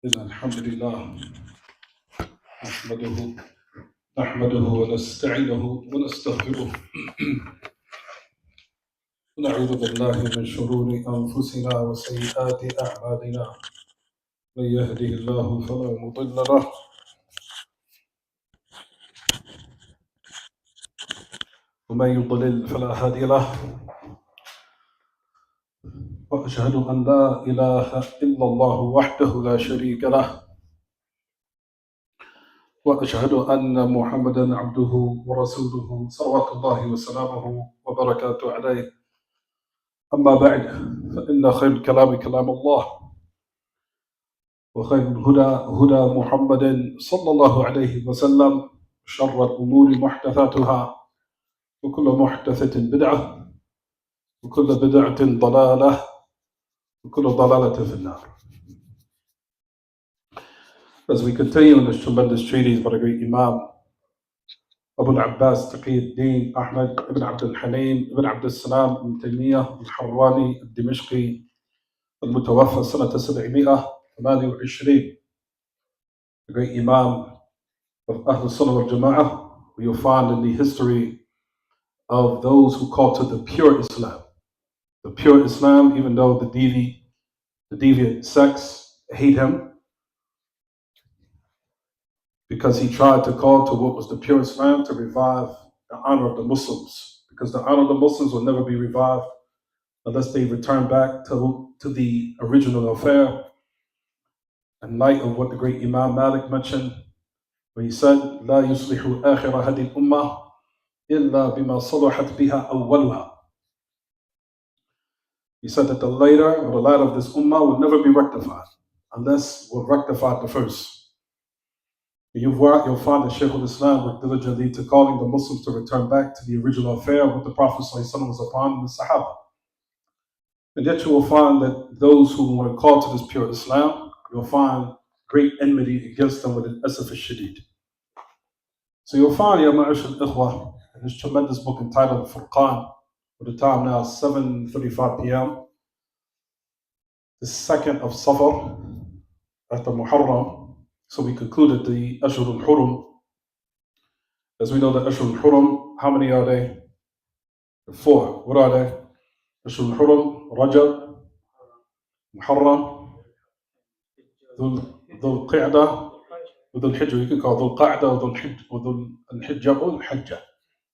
إن الحمد لله نحمده ونستعينه ونستغفره ونعوذ بالله من شرور أنفسنا وسيئات أعمالنا من يهده الله فلا مضل له ومن يضلل فلا هادي له وأشهد أن لا إله إلا الله وحده لا شريك له وأشهد أن محمدا عبده ورسوله صلوات الله وسلامه وبركاته عليه. أما بعد فإن خير الكلام كلام الله وخير الهدى هدى محمد صلى الله عليه وسلم شر الأمور محدثاتها وكل محدثة بدعة وكل بدعة ضلالة وكل ضلالة في النار. As we continue in this tremendous treatise by the great Imam Abu al-Abbas Taqiyuddin Ahmad ibn Abdul Halim ibn Abdul Salam ibn Taymiyyah al-Harrani al-Dimashqi المتوفى سنة 728, the great Imam of Ahl Sunnah wal Jama'ah, you'll find in the history of those who call to the pure Islam. The pure Islam, even though the deviant sects hate him because he tried to call to what was the pure Islam to revive the honor of the Muslims, because the honor of the Muslims will never be revived unless they return back to the original affair, in light of what the great Imam Malik mentioned, where he said, لا يصلح آخر هذه الأمة إلا بما صلحت بها أولها. He said that the later or the latter of this ummah will never be rectified unless we've rectified the first. You'll find that Shaykh al-Islam worked diligently to calling the Muslims to return back to the original affair what the Prophet ﷺ was upon the Sahaba. And yet you will find that those who want to call to this pure Islam, you'll find great enmity against them with an asaf al-shadid. So you'll find, Ya Ma'ash al-Ikhwa, in this tremendous book entitled Furqan, with the time now 7:35 p.m., the 2nd of Safar, after Muharram. So we concluded the Ashur al-Hurum. As we know, the Ashur al-Hurum, how many are they? 4. What are they? Ashur al-Hurum, Rajab, Muharram, Dhul Qa'dah, Dhul Hijjah. You can call Dhul Qa'dah, Dhul Hijjah, or Hijjah.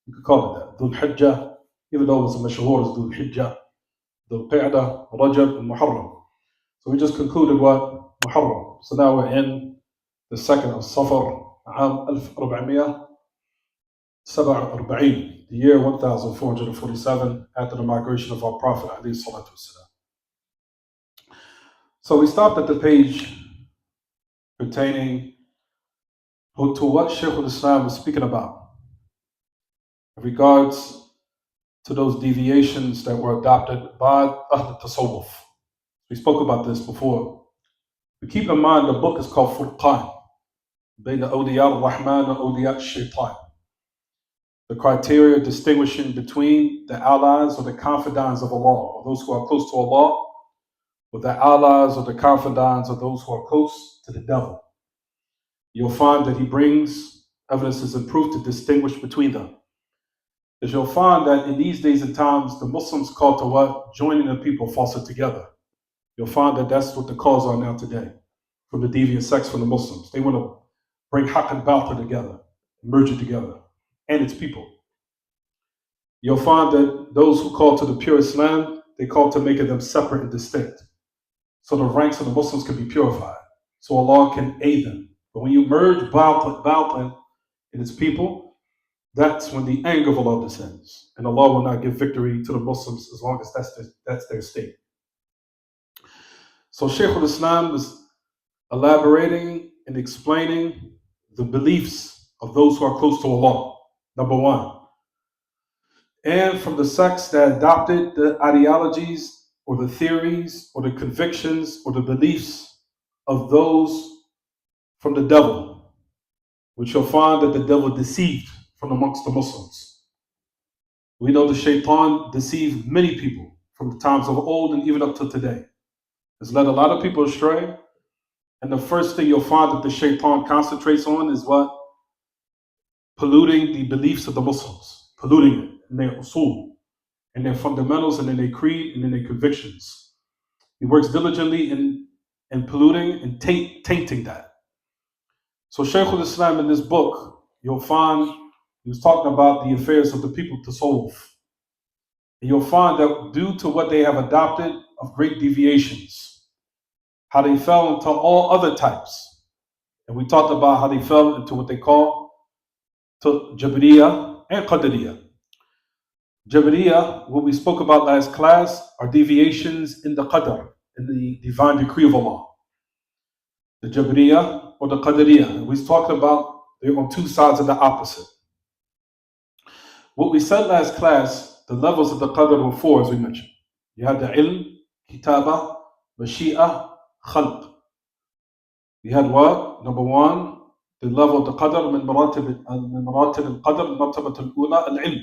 You can call it that. Dhul Hijjah, even though it was a mashahur as Dhul Hijjah, Dhul Qa'dah, Rajab, and Muharram. So we just concluded what? Muharram. So now we're in the 2nd of Safar, عام 1447, the year 1447 after the migration of our Prophet alayhi salatu wasalam. So we stopped at the page pertaining to what Shaykh al-Islam was speaking about in regards to those deviations that were adopted by Ahl Tasawwuf. We spoke about this before. But keep in mind, the book is called Furqan, بين أولياء الرحمن وأولياء الشيطان. The criteria distinguishing between the allies or the confidants of Allah, or those who are close to Allah, or the allies or the confidants of those who are close to the devil. You'll find that he brings evidences and proof to distinguish between them. Because you'll find that in these days and times, the Muslims call to what? Joining the people false together. You'll find that that's what the calls are now today, from the deviant sects, from the Muslims. They want to bring haqq and batil together, merge it together, and its people. You'll find that those who call to the pure Islam, they call to making them separate and distinct, so the ranks of the Muslims can be purified, so Allah can aid them. But when you merge batil and its people, that's when the anger of Allah descends, and Allah will not give victory to the Muslims as long as that's their state. So Shaykh al-Islam is elaborating and explaining the beliefs of those who are close to Allah, number one. And from the sects that adopted the ideologies or the theories or the convictions or the beliefs of those from the devil, which you'll find that the devil deceived from amongst the Muslims. We know the Shaytan deceived many people from the times of old and even up to today. Has led a lot of people astray, And the first thing you'll find that the Shaytan concentrates on is what? Polluting the beliefs of the Muslims, polluting it in their usul, in their fundamentals, and in their creed, and in their convictions. He works diligently in polluting and tainting that. So Shaykh al-Islam in this book, you'll find he was talking about the affairs of the people to solve. And you'll find that due to what they have adopted of great deviations, how they fell into all other types. And we talked about how they fell into what they call Jabriya and Qadariya. Jabriya, what we spoke about last class, are deviations in the Qadr, in the divine decree of Allah. The Jabriya or the Qadariya. We talked about they're on two sides of the opposite. What we said last class, the levels of the Qadr were four, as we mentioned. You had the ilm, kitaba, mashi'ah, khalq. You had what? Number one, the level of the Qadr, min maratib al-Qadr, martabat al-ula, al-ilm.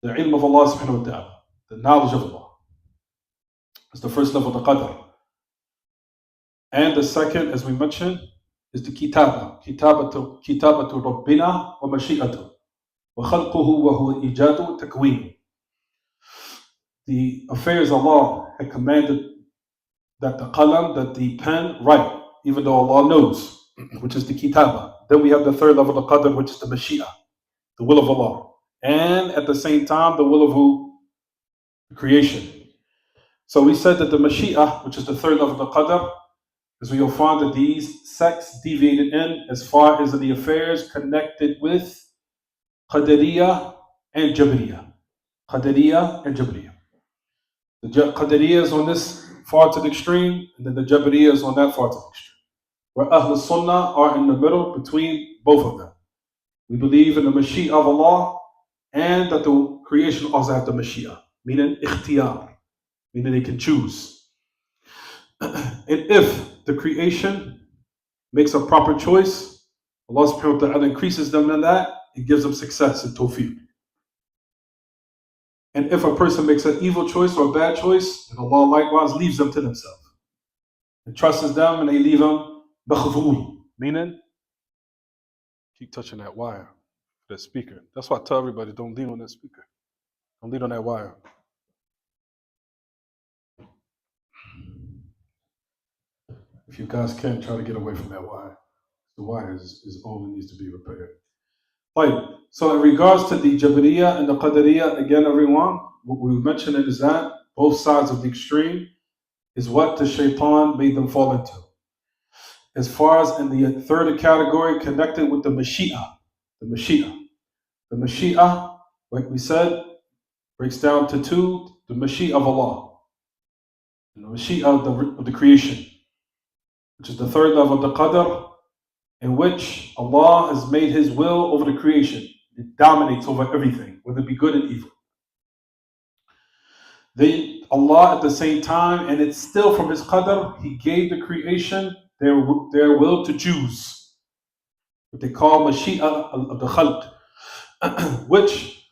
The ilm of Allah subhanahu wa ta'ala, the knowledge of Allah. It's the first level of the Qadr. And the second, as we mentioned, is the kitaba. Kitabatu Rabbina wa mashi'atu. Wa khalquhu wa huwa ijadu takween. The affairs Allah had commanded that the qalam, that the pen write, even though Allah knows, which is the kitaba. Then we have the third level of the Qadr, which is the mashi'ah, the will of Allah. And at the same time, the will of who? The creation. So we said that the mashi'ah, which is the third level of the Qadr, is where you'll find that these sects deviated in as far as the affairs connected with Qadariya and Jabriya. Qadariya and Jabriya. The Qadariya is on this far to the extreme, and then the Jabriya is on that far to the extreme. Where Ahl Sunnah are in the middle between both of them. We believe in the Mashi'ah of Allah and that the creation also has the Mashi'ah, meaning ikhtiyar, meaning they can choose. And if the creation makes a proper choice, Allah subhanahu wa ta'ala increases them in that and gives them success and tawfiq. And if a person makes an evil choice or a bad choice, then Allah likewise leaves them to themselves. And trusts them and they leave them bakhzul, meaning keep touching that wire, that speaker. That's why I tell everybody, don't lean on that speaker. Don't lean on that wire. If you guys can, try to get away from that wire. The wire is all that needs to be repaired. Right. So in regards to the Jabriya and the Qadariya, again, everyone, what we mentioned is that both sides of the extreme is what the Shaytan made them fall into. As far as in the third category, connected with the Mashi'ah. The Mashi'ah. The Mashi'ah, like we said, breaks down to two: the Mashi'ah of Allah and the Mashi'ah of the creation, which is the third level of the Qadr, in which Allah has made His will over the creation. It dominates over everything, whether it be good and evil. Then Allah at the same time, and it's still from His Qadr, He gave the creation their will to choose. What they call Mashi'ah of the Khalq, which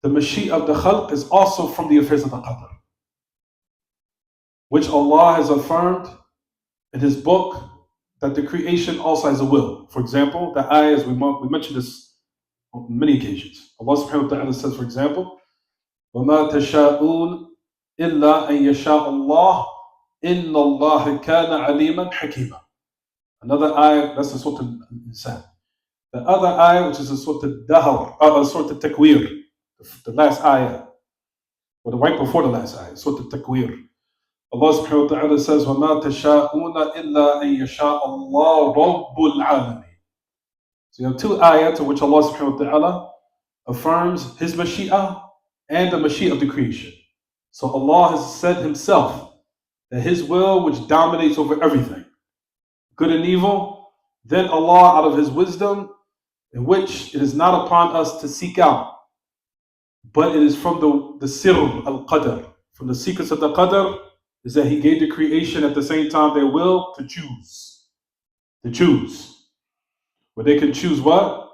the Mashi'ah of the Khalq is also from the affairs of the Qadr, which Allah has affirmed in His book that the creation also has a will. For example, the ayahs, we mentioned this on many occasions. Allah subhanahu wa ta'ala says, for example, وَمَا تَشَاءُونَ إِلَّا أَن يَشَاءَ اللَّهُ إِنَّ اللَّهَ كَانَ عَلِيمًا حَكِيمًا. Another ayah, that's the Surah Al-Insan. The other ayah, which is the Surah Al-Dahr, Surah Al-Takwir, the last ayah, or the right before the last ayah, Surah Al-Takwir. Allah subhanahu wa ta'ala says, وَمَا تَشَاءُونَ إِلَّا أَن يَشَاءَ اللَّهُ رَبُّ الْعَالَمِينَ. So you have two ayats to which Allah subhanahu wa ta'ala affirms His Mashi'ah and the Mashi'ah of the creation. So Allah has said Himself that His will, which dominates over everything, good and evil, then Allah, out of His wisdom, in which it is not upon us to seek out, but it is from the sirr al-qadr, from the secrets of the qadr, is that He gave the creation at the same time their will to choose. To choose. Where they can choose what?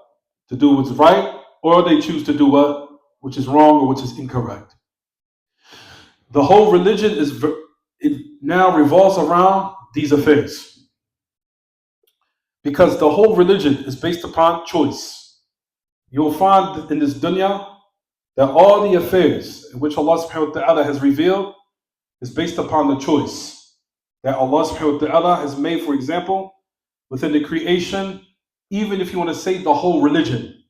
To do what's right, or they choose to do what? Which is wrong or which is incorrect. The whole religion it now revolves around these affairs. Because the whole religion is based upon choice. You'll find in this dunya that all the affairs in which Allah subhanahu wa ta'ala has revealed is based upon the choice that Allah subhanahu wa ta'ala has made, for example, within the creation, even if you want to say the whole religion.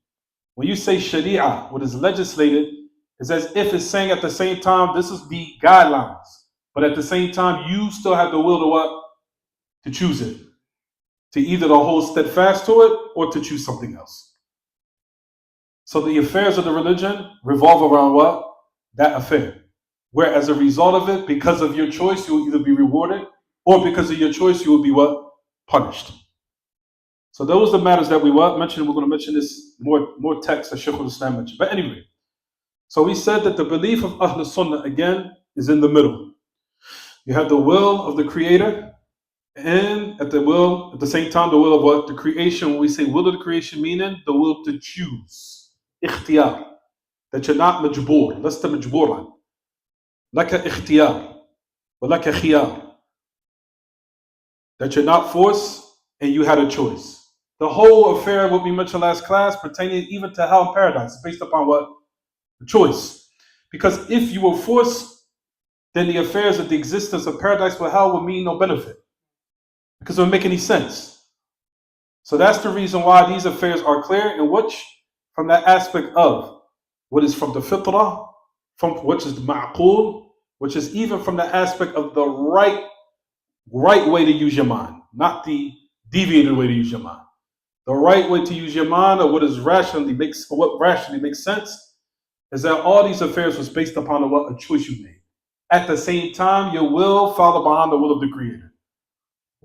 When you say Sharia, what is legislated, is as if it's saying at the same time, this is the guidelines. But at the same time, you still have the will to what? To choose it. To either to hold steadfast to it or to choose something else. So the affairs of the religion revolve around what? That affair. Where as a result of it, because of your choice, you will either be rewarded, or because of your choice, you will be what? Punished. So those are the matters that we mentioned. We're going to mention this more text that Shaykh al-Islam mentioned. But anyway, so we said that the belief of Ahl Sunnah again is in the middle. You have the will of the Creator, and at the same time, the will of what? The creation. When we say will of the creation, meaning the will to choose. Ikhtiyar. That you're not majboor. Lasta majbooran. Laka ikhtiyar. Wa laka khiyar. That you're not forced and you had a choice. The whole affair, what we mentioned last class, pertaining even to hell and paradise, is based upon what? The choice. Because if you were forced, then the affairs of the existence of paradise or hell would mean no benefit. Because it would make any sense. So that's the reason why these affairs are clear, in which, from that aspect of what is from the fitrah, from which is the ma'qul, which is even from the aspect of the right way to use your mind, not the deviated way to use your mind. The right way to use your mind, or what rationally makes sense, is that all these affairs was based upon a choice you made. At the same time, your will follow behind the will of the Creator.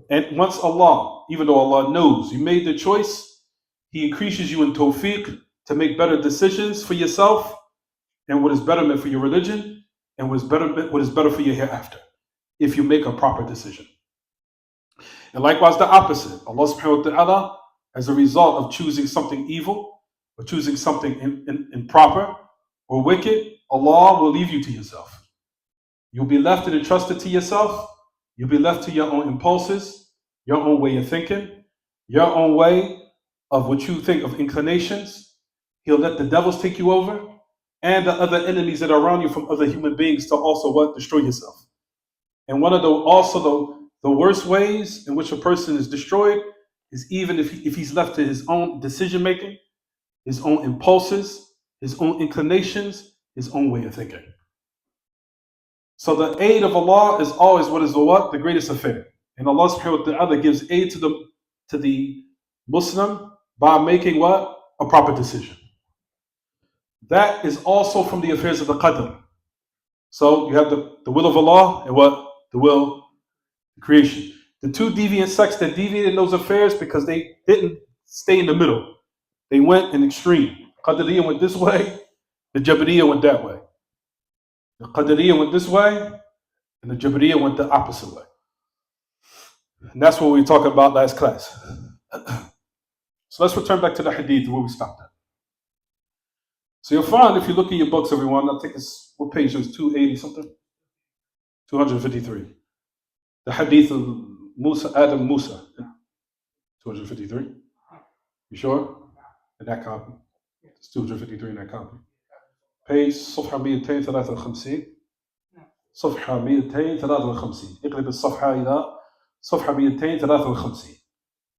And once Allah, even though Allah knows you made the choice, He increases you in tawfiq to make better decisions for yourself, and what is betterment for your religion, and what is better for your hereafter, if you make a proper decision. And likewise the opposite. Allah subhanahu wa ta'ala, as a result of choosing something evil, or choosing something improper or wicked, Allah will leave you to yourself. You'll be left and entrusted to yourself. You'll be left to your own impulses, your own way of thinking, your own way of what you think of inclinations. He'll let the devils take you over, and the other enemies that are around you from other human beings to also what? Destroy yourself. And one of the worst ways in which a person is destroyed is even if he's left to his own decision making, his own impulses, his own inclinations, his own way of thinking. So the aid of Allah is always what is the greatest affair. And Allah subhanahu wa ta'ala gives aid to the Muslim by making what? A proper decision. That is also from the affairs of the qadr. So you have the will of Allah and what? The will of creation. The two deviant sects that deviated in those affairs because they didn't stay in the middle. They went in extreme. Qadariyah went this way, the Jabariyah went that way. The Qadariyah went this way, and the Jabariyah went the opposite way. And that's what we talked about last class. So let's return back to the hadith where we stopped at. So you'll find, if you look in your books, everyone, I think it's, what page is 280 something? 253. The hadith of Musa, 253. You sure? In that copy. It's 253 in that copy. Page صفحة 253. صفحة 253. اقلب الصفحة إلى صفحة 253.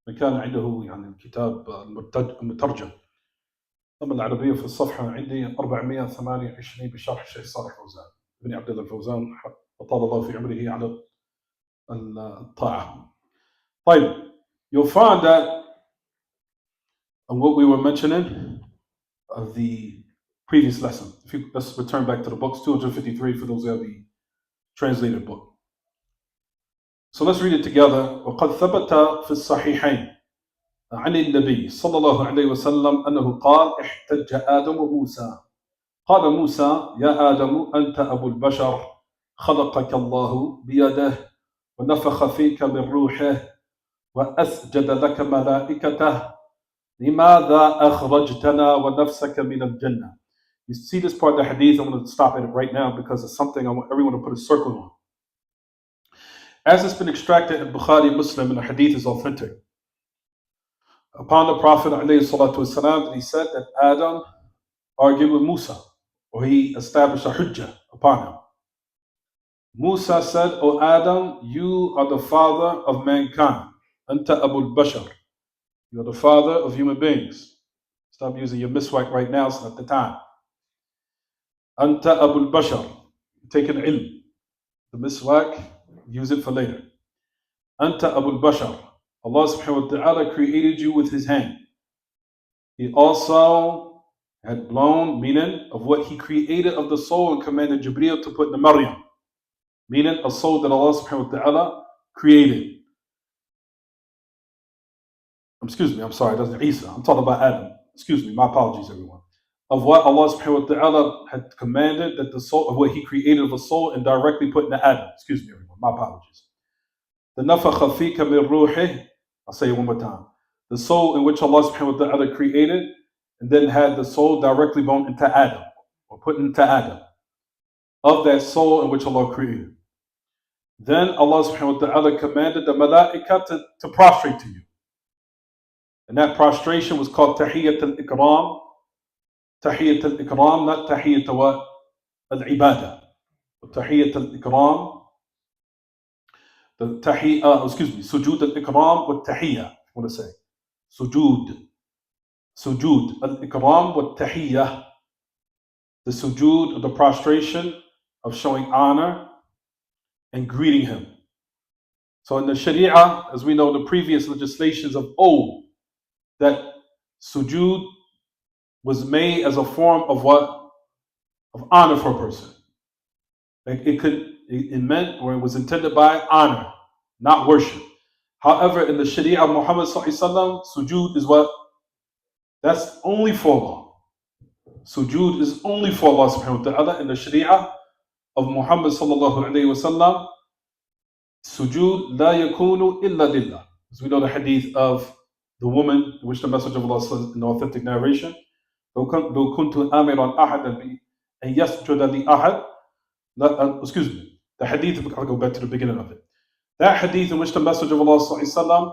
من كان عنده يعني الكتاب المترجم. طبعا العربية في الصفحة عندي 428 بشرح الشيخ صالح فوزان بن عبد الله الفوزان وطال الله في عمره على الطاعة. طيب, you'll find that what we were mentioning of the previous lesson. Let's return back to the books, 253 for those who have the translated book. So let's read it together. وقد ثبت في الصحيحين عن النبي صلى الله عليه وسلم أنه قال احتج آدم وموسى قال موسى يا آدم أنت أبو البشر خلقك الله بيده ونفخ فيك من روحه وأسجد لك ملائكته لماذا أخرجتنا ونفسك من الجنة. You see this part of the hadith, I'm going to stop it right now because it's something I want everyone to put a circle on. As it's been extracted in Bukhari Muslim and the hadith is authentic. upon the Prophet والسلام, he said that Adam argued with Musa, or he established a hujjah upon him. Musa said, O Adam, you are the father of mankind. Anta Abul Bashar. You are the father of human beings. Stop using your miswak right now, it's not the time. Anta Abul Bashar. Take an ilm. The miswak, use it for later. Anta Abul Bashar. Allah subhanahu wa ta'ala created you with his hand. He also had blown, meaning of what he created of the soul, and commanded Jibreel to put in the Maryam, meaning a soul that Allah subhanahu wa ta'ala created. Excuse me, I'm sorry, that's Isa. I'm talking about Adam. Excuse me, my apologies, everyone. Of what Allah subhanahu wa ta'ala had commanded, that the soul, of what he created of a soul and directly put in the Adam. Excuse me, everyone, my apologies. The nafakha fika min ruhih, I'll say it one more time. The soul in which Allah subhanahu wa ta'ala created, and then had the soul directly born into Adam, or put into Adam, of that soul in which Allah created. Then Allah subhanahu wa ta'ala commanded the malaika to prostrate to you. And that prostration was called Tahiyyat al-Ikram. Tahiyyat al-Ikram, not Tahiyyat al-Ibadah. Tahiyyat al-Ikram, Sujood al-Ikram wa Tahiyya. I want to say. Sujood al-Ikram wa Tahiyya. The sujood of the prostration of showing honor and greeting him. So in the Sharia, as we know, the previous legislations of old, that sujood was made as a form of what? Of honor for a person. Like it meant, or it was intended by honor, not worship. However, in the Sharia of Muhammad sallallahu sujood is what? That's only for Allah. Sujood is only for Allah subhanahu wa ta'ala. In the Sharia of Muhammad sallallahu alayhi wa sallam, sujood la yakunu illa lillah. As we know the hadith of the woman, in which the Messenger of Allah says in the authentic narration, لو كنت آمرا أحدا أن يسجد لأحد. Excuse me. The hadith, I'll go back to the beginning of it. That hadith in which the Messenger of Allah sallallahu alayhi wa sallam,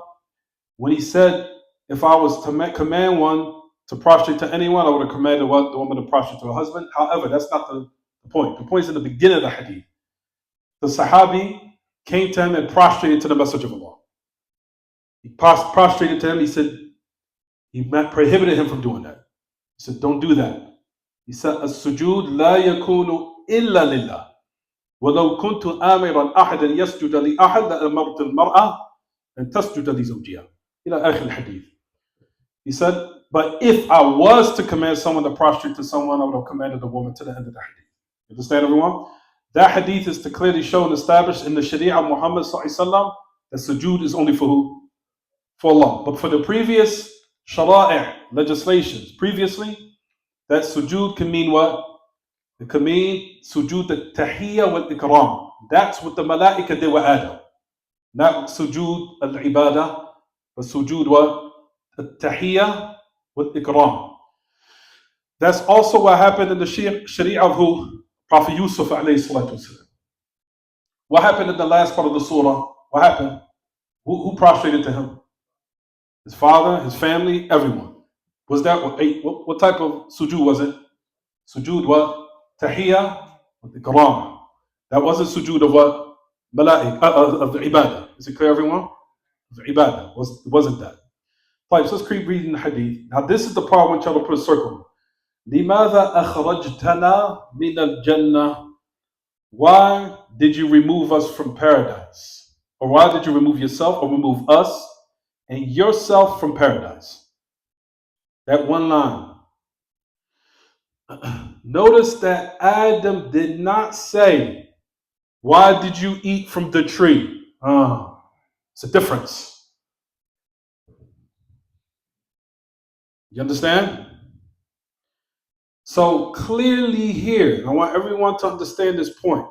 when he said, if I was to command one to prostrate to anyone, I would have commanded what? The woman to prostrate to her husband. However, that's not the point. The point is in the beginning of the hadith. The Sahabi came to him and prostrated to the Messenger of Allah. He prostrated to him. He said, he prohibited him from doing that. He said, don't do that. He said, as-sujud la yakunu illa lillah. وَلَوْ كُنْتُ آمِرًا أَحَدًا يَسْجُدَ لِأَحَدٍ لَأَمَرْتُ الْمَرْأَةَ أَنْ تَسْجُدَ لِزَوْجِهَا. إلى آخر الحديث. He said, but if I was to command someone to prostrate to someone, I would have commanded the woman, to the end of the hadith. You understand, everyone? That hadith is to clearly show and establish in the Sharia of Muhammad sallallahu alaihi wasallam that sujood is only for who? For Allah. But for the previous shara'i, legislations, previously, that sujood can mean what? It can mean sujood al-tahiyya wal-ikram. That's what the malaika did with Adam. Not sujood al-ibadah, but sujood what? Al-tahiyya wal-ikram. That's also what happened in the Sharia of who? Prophet Yusuf alayhi salatu wasalam. What happened in the last part of the surah? What happened? Who prostrated to him? His father, his family, everyone. Was that what type of sujood was it? Sujood what? Tahiyya with ikram. That wasn't sujood of what? Malaik, of the ibadah. Is it clear, everyone? The ibadah. It wasn't that. Right, so let's keep reading the hadith. Now this is the part I want y'all to put a circle. لماذا أخرجتنا من الجنة? Why did you remove us from paradise? Or why did you remove yourself or remove us and yourself from paradise? That one line. Notice that Adam did not say, why did you eat from the tree? It's a difference. You understand? So clearly here, I want everyone to understand this point,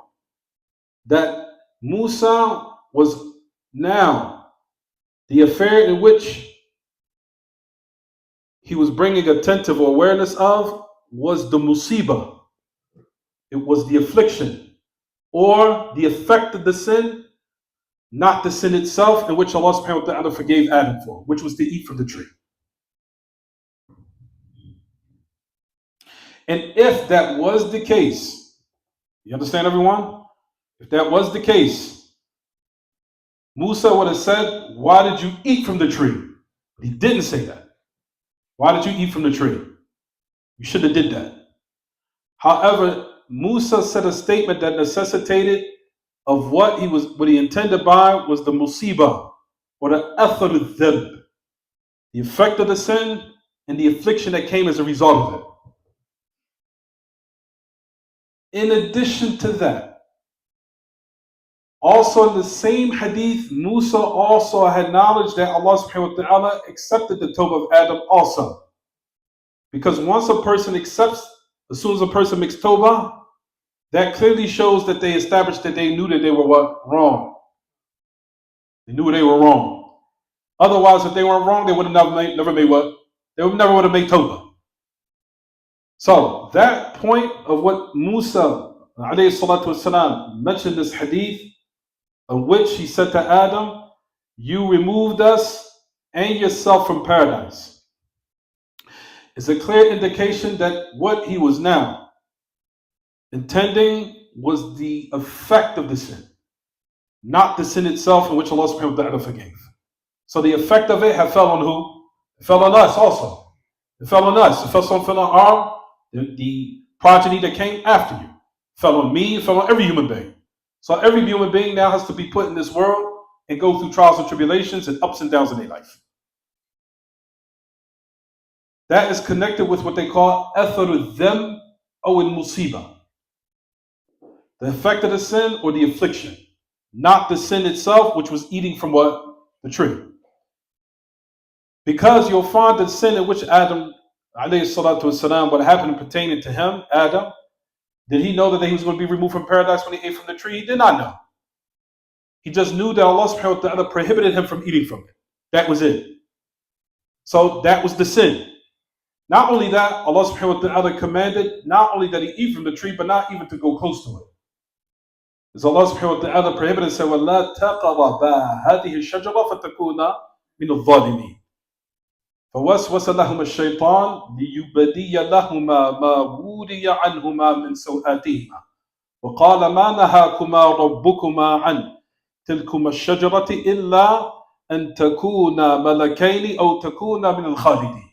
that Musa was now the affair in which he was bringing attentive awareness of was the musibah. It was the affliction or the effect of the sin, not the sin itself, in which Allah subhanahu wa ta'ala forgave Adam for, which was to eat from the tree. And if that was the case, you understand, everyone? If that was the case, Musa would have said, why did you eat from the tree? But he didn't say that. Why did you eat from the tree? You should have did that. However, Musa said a statement that necessitated of what he intended by was the musibah, or the athar al-dhanb, the effect of the sin and the affliction that came as a result of it. In addition to that, also in the same hadith, Musa also had knowledge that Allah subhanahu wa ta'ala accepted the tawbah of Adam also. Because once a person accepts, as soon as a person makes tawbah, that clearly shows that they established that they knew that they were what? Wrong. They knew they were wrong. Otherwise, if they weren't wrong, they would have never made what? They would never would have made tawbah. So that point of what Musa alayhi salatu wasalam mentioned this hadith, of which he said to Adam, you removed us and yourself from paradise, is a clear indication that what he was now intending was the effect of the sin, not the sin itself, in which Allah subhanahu wa ta'ala forgave. So the effect of it had fell on who? It fell on us also. It fell on us. It fell on the progeny that came after you. It fell on me, it fell on every human being. So every human being now has to be put in this world and go through trials and tribulations and ups and downs in their life. That is connected with what they call athar al-dhanb or al-musibah. The effect of the sin or the affliction. Not the sin itself, which was eating from what? The tree. Because you'll find the sin in which Adam, alayhi salatu wasalam, what happened pertaining to him, Adam, did he know that he was going to be removed from paradise when he ate from the tree? He did not know. He just knew that Allah subhanahu wa ta'ala prohibited him from eating from it. That was it. So that was the sin. Not only that, Allah subhanahu wa ta'ala commanded not only that he eat from the tree, but not even to go close to it. As Allah subhanahu wa ta'ala prohibited and said, وَلَا تَقَرَبَا هَذِهِ الشَّجَرَةَ فَتَكُونَ مِنَ الظَّالِمِينَ فوسوس لهما الشيطان ليبدي لهما ما وري عنهما من سوآتهما وقال ما نهاكما ربكما عن تلكما الشجرة إلا أن تكونا ملكين أو تكونا من الخالدين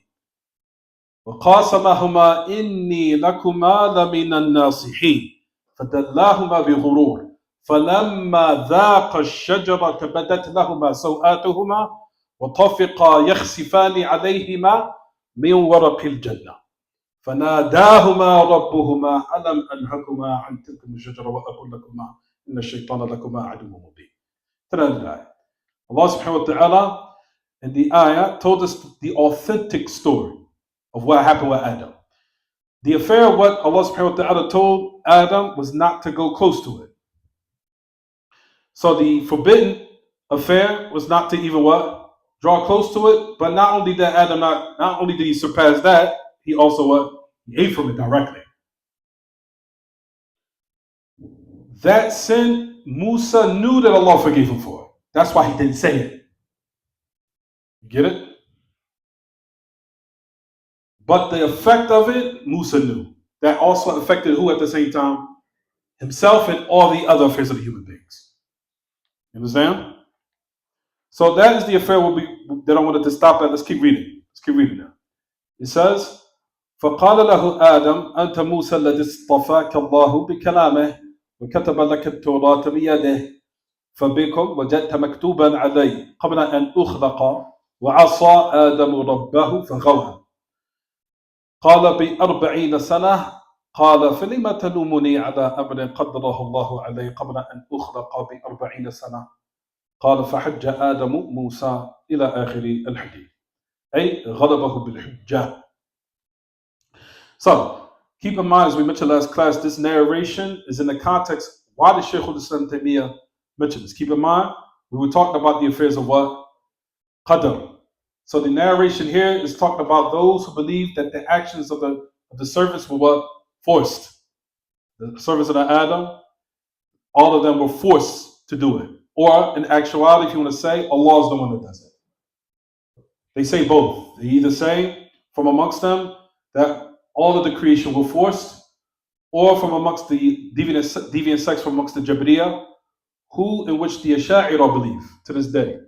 وقاسمهما إني لكما لمن الناصحين فدلاهما بغرور فلما ذاقا الشجرة بدت لهما سوآتهما وطفقا يخسفان عليهما من ورق الجنة فناداهما ربهما ألم أنهكما عن تلكما الشجرة وأقول لكما إن الشيطان لكما عدو مبين. Allah subhanahu wa ta'ala in the ayah told us the authentic story of what happened with Adam. The affair of what Allah subhanahu wa ta'ala told Adam was not to go close to it. So the forbidden affair was not to even what? Draw close to it, but not only did Adam not only did he surpass that, he also what? He ate from it directly. That sin, Musa knew that Allah forgave him for it. That's why he didn't say it. You get it? But the effect of it, Musa knew. That also affected who at the same time? Himself and all the other affairs of the human beings. You understand? So that is the affair that I wanted to stop at. Let's keep reading. Let's keep reading now. It says, فقال له آدم أنت موسى الذي اصطفاك الله بكلامه وكتب لك التوراة بيده فبكم وجدت مكتوبا علي قبل أن أخلق وعصى آدم ربه فغوى قال ب40 سنة قال فلم تلومني على أمر قدره الله علي قبل أن أخلق ب40 سنة قال فحج آدم موسى إلى آخر الحديث أي غضبه بالحجة. So keep in mind, as we mentioned last class, this narration is in the context why did Shaykh al-Islam Taymiyyah mention this? Keep in mind, we were talking about the affairs of what? Qadr. So the narration here is talking about those who believe that the actions of the servants were what? Forced. The servants of Adam, all of them were forced to do it. Or in actuality, if you want to say, Allah is the one that does it. They say both. They either say from amongst them that all of the creation were forced, or from amongst the deviant sects from amongst the Jabriya, in which the Asha'ira believe to this day.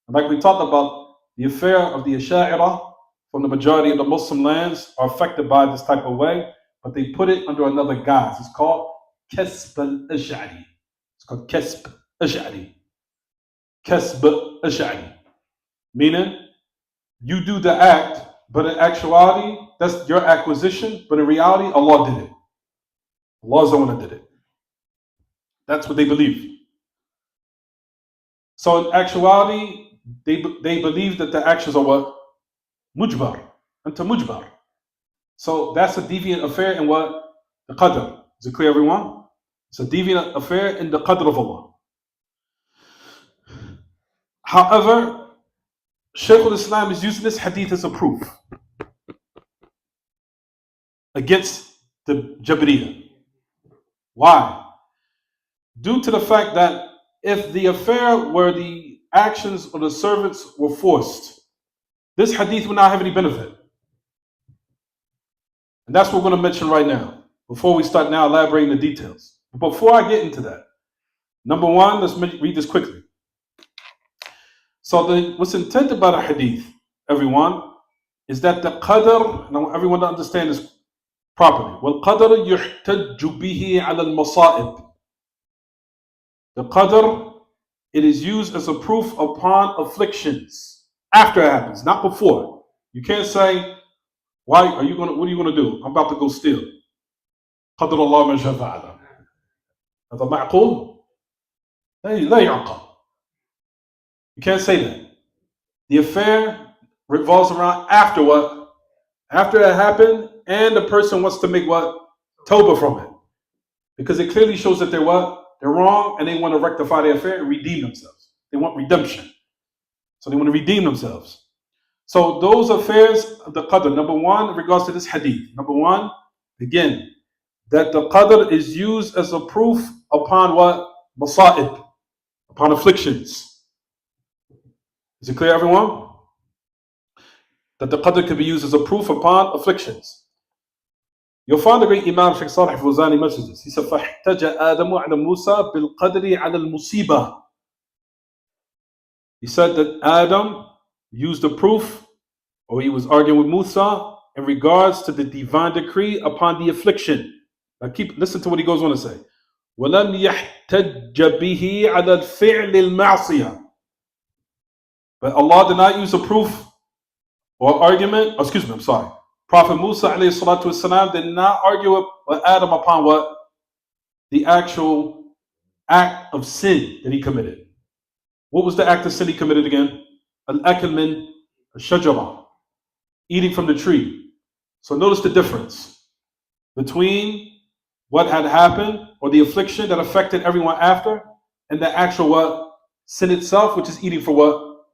And like we talked about, the affair of the Asha'ira from the majority of the Muslim lands are affected by this type of way, but they put it under another guise. It's called Kasb al-Ash'ari. It's called Kasb Ash'ari. Kasb Ash'ari. Meaning, you do the act, but in actuality, that's your acquisition, but in reality, Allah did it. Allah is the one that did it. That's what they believe. So in actuality, they believe that the actions are what? Mujbar. Anta mujbar. So that's a deviant affair in what? The qadr. Is it clear, everyone? It's a deviant affair in the qadr of Allah. However, Shaykh al-Islam is using this hadith as a proof against the Jabriya. Why? Due to the fact that if the affair where the actions of the servants were forced, this hadith would not have any benefit. And that's what we're going to mention right now, before we start now elaborating the details. But before I get into that, number one, let's read this quickly. So what's intended by the hadith, everyone, is that the qadr, and I want everyone to understand this properly. وَالْقَدْرُ يُحْتَجُّ بِهِ عَلَى الْمَصَائِبِ. The qadr, it is used as a proof upon afflictions after it happens, not before. You can't say, what are you going to do? I'm about to go steal. قدر الله ما شاء فعل. هذا معقول؟ لا يعقل. You can't say that. The affair revolves around after what? After it happened, and the person wants to make what? Tawbah from it. Because it clearly shows that they're what? They're wrong, and they want to rectify their affair and redeem themselves. They want redemption. So they want to redeem themselves. So those affairs of the qadr, number one, in regards to this hadith, number one, again, that the qadr is used as a proof upon what? Masa'ib, upon afflictions. Is it clear, everyone? That the qadr can be used as a proof upon afflictions. You'll find the great Imam Shaykh Salih Fawzani mentions this. He said, فَاحْتَجَ آدَمُ عَلَى مُوسَى بِالْقَدْرِ عَلَى الْمُصِيبَةِ. He said that Adam used the proof, or he was arguing with Musa in regards to the divine decree upon the affliction. Now listen to what he goes on to say. وَلَمْ يَحْتَجَّ بِهِ عَلَى الْفِعْلِ الْمَعْصِيَةِ. But Allah did not use a proof or argument. Prophet Musa ﷺ did not argue with Adam upon what? The actual act of sin that he committed. What was the act of sin he committed again? Al-akl min al-shajara, eating from the tree. So notice the difference between what had happened, or the affliction that affected everyone after, and the actual what? Sin itself, which is eating for what?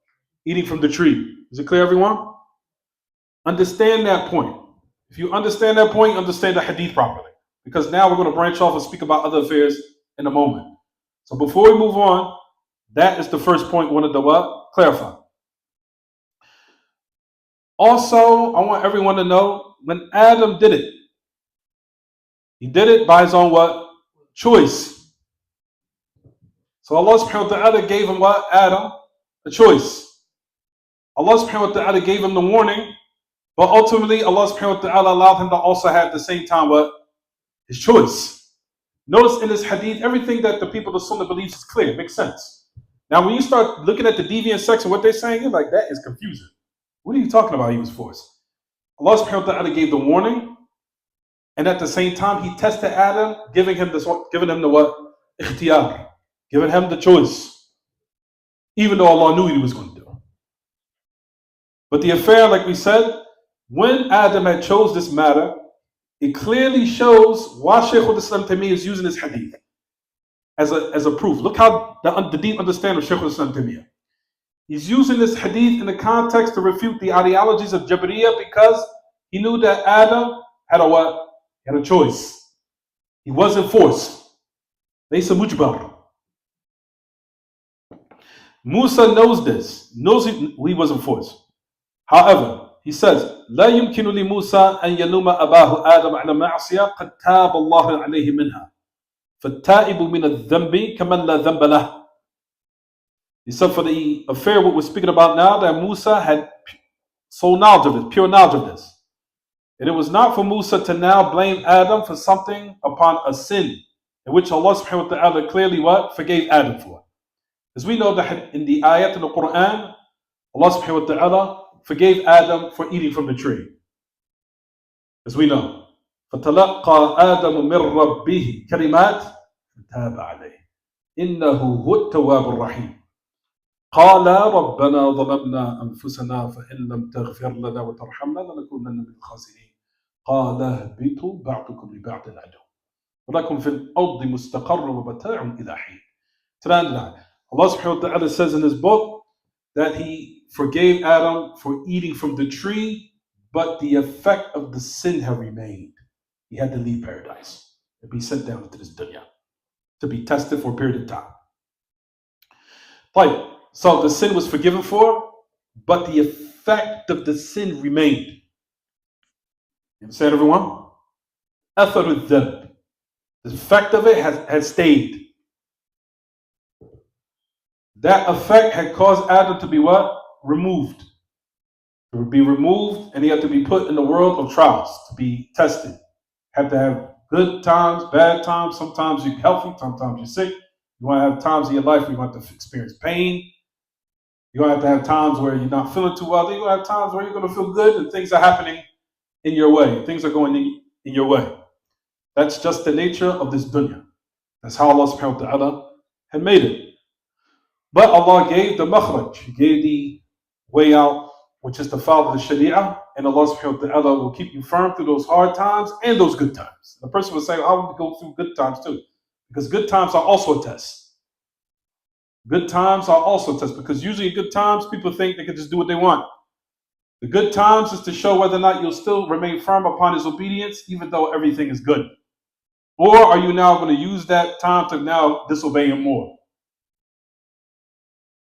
Eating from the tree. Is it clear, everyone? Understand that point. If you understand that point, you understand the hadith properly. Because now we're going to branch off and speak about other affairs in a moment. So before we move on, that is the first point we wanted to what? Clarify. Also, I want everyone to know, when Adam did it, he did it by his own what? Choice. So Allah subhanahu wa ta'ala gave him what? Adam, a choice. Allah subhanahu wa ta'ala gave him the warning, but ultimately Allah subhanahu wa ta'ala allowed him to also have at the same time what? His choice. Notice in this hadith, everything that the people of Sunnah believes is clear, makes sense. Now when you start looking at the deviant sects and what they're saying, you're like, that is confusing. What are you talking about? He was forced. Allah subhanahu wa ta'ala gave the warning, and at the same time he tested Adam, giving him the what? Ikhtiyar, giving him the choice, even though Allah knew what he was going to do. But the affair, like we said, when Adam had chose this matter, it clearly shows why Shaykh al-Islam Taymiyyah is using this hadith as a proof. Look how the deep understanding of Shaykh al-Islam Taymiyyah. He's using this hadith in the context to refute the ideologies of Jabriya, because he knew that Adam had a what? He had a choice. He wasn't forced. Laysa mujbar. Musa knows this, knows he wasn't forced. However, he says, لا يمكن لموسى أن يلوم أباه آدم على معصية قد تاب الله عليه منها فالتائب من الذنب كمن لا ذنب له. He said for the affair what we're speaking about now, that Musa had sole knowledge of this, pure knowledge of this. And it was not for Musa to now blame Adam for something upon a sin in which Allah subhanahu wa ta'ala clearly what? Forgave Adam for. As we know that in the ayat in the Quran, Allah subhanahu wa ta'ala forgave Adam for eating from the tree. As we know. فَتَلَقَّى آدَمُ مِنْ رَبِّهِ كَلِمَاتٍ فَتَابَ عَلَيْهِ إِنَّهُ هُوَ التَّوَّابُ الرَّحِيمُ قال ربنا ظلمنا أنفسنا فإن لم تغفر لنا وترحمنا لنكونن من الخاسرين قال اهبطوا بعضكم لبعض عدو ولكم في الأرض مستقر ومتاع إلى حين. Allah subhanahu wa ta'ala says in his book that he forgave Adam for eating from the tree, but the effect of the sin had remained. He had to leave paradise and be sent down into this dunya to be tested for a period of time. Right. So the sin was forgiven for, but the effect of the sin remained. You understand, everyone? أثر الذنب. The effect of it had stayed. That effect had caused Adam to be what? Removed. To be removed, and he had to be put in the world of trials, to be tested. Had to have good times, bad times. Sometimes you're healthy, sometimes you're sick. You want to have times in your life where you want to experience pain. You're going to have times where you're not feeling too well. You're going to have times where you're going to feel good and things are happening in your way. Things are going in your way. That's just the nature of this dunya. That's how Allah subhanahu wa ta'ala had made it. But Allah gave the makhraj. He gave the way out, which is to follow the sharia. And Allah subhanahu wa ta'ala will keep you firm through those hard times and those good times. The person will say, I want to go through good times too. Because good times are also a test. Good times are also a test, because usually in good times, people think they can just do what they want. The good times is to show whether or not you'll still remain firm upon his obedience, even though everything is good. Or are you now going to use that time to now disobey him more?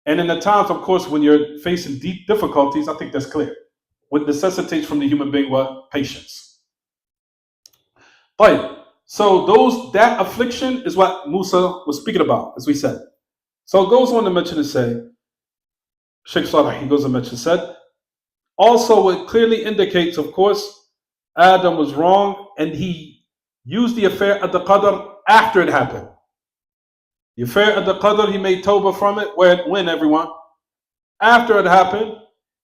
And in the times, of course, when you're facing deep difficulties, I think that's clear. What necessitates from the human being what? Patience. Right. So that affliction is what Musa was speaking about, as we said. So it goes on to mention and say, Shaykh Salih, he goes on to mention, said, also it clearly indicates, of course, Adam was wrong and he used the affair of the qadr after it happened. The affair of the qadr, he made tawbah from it. When, everyone? After it happened,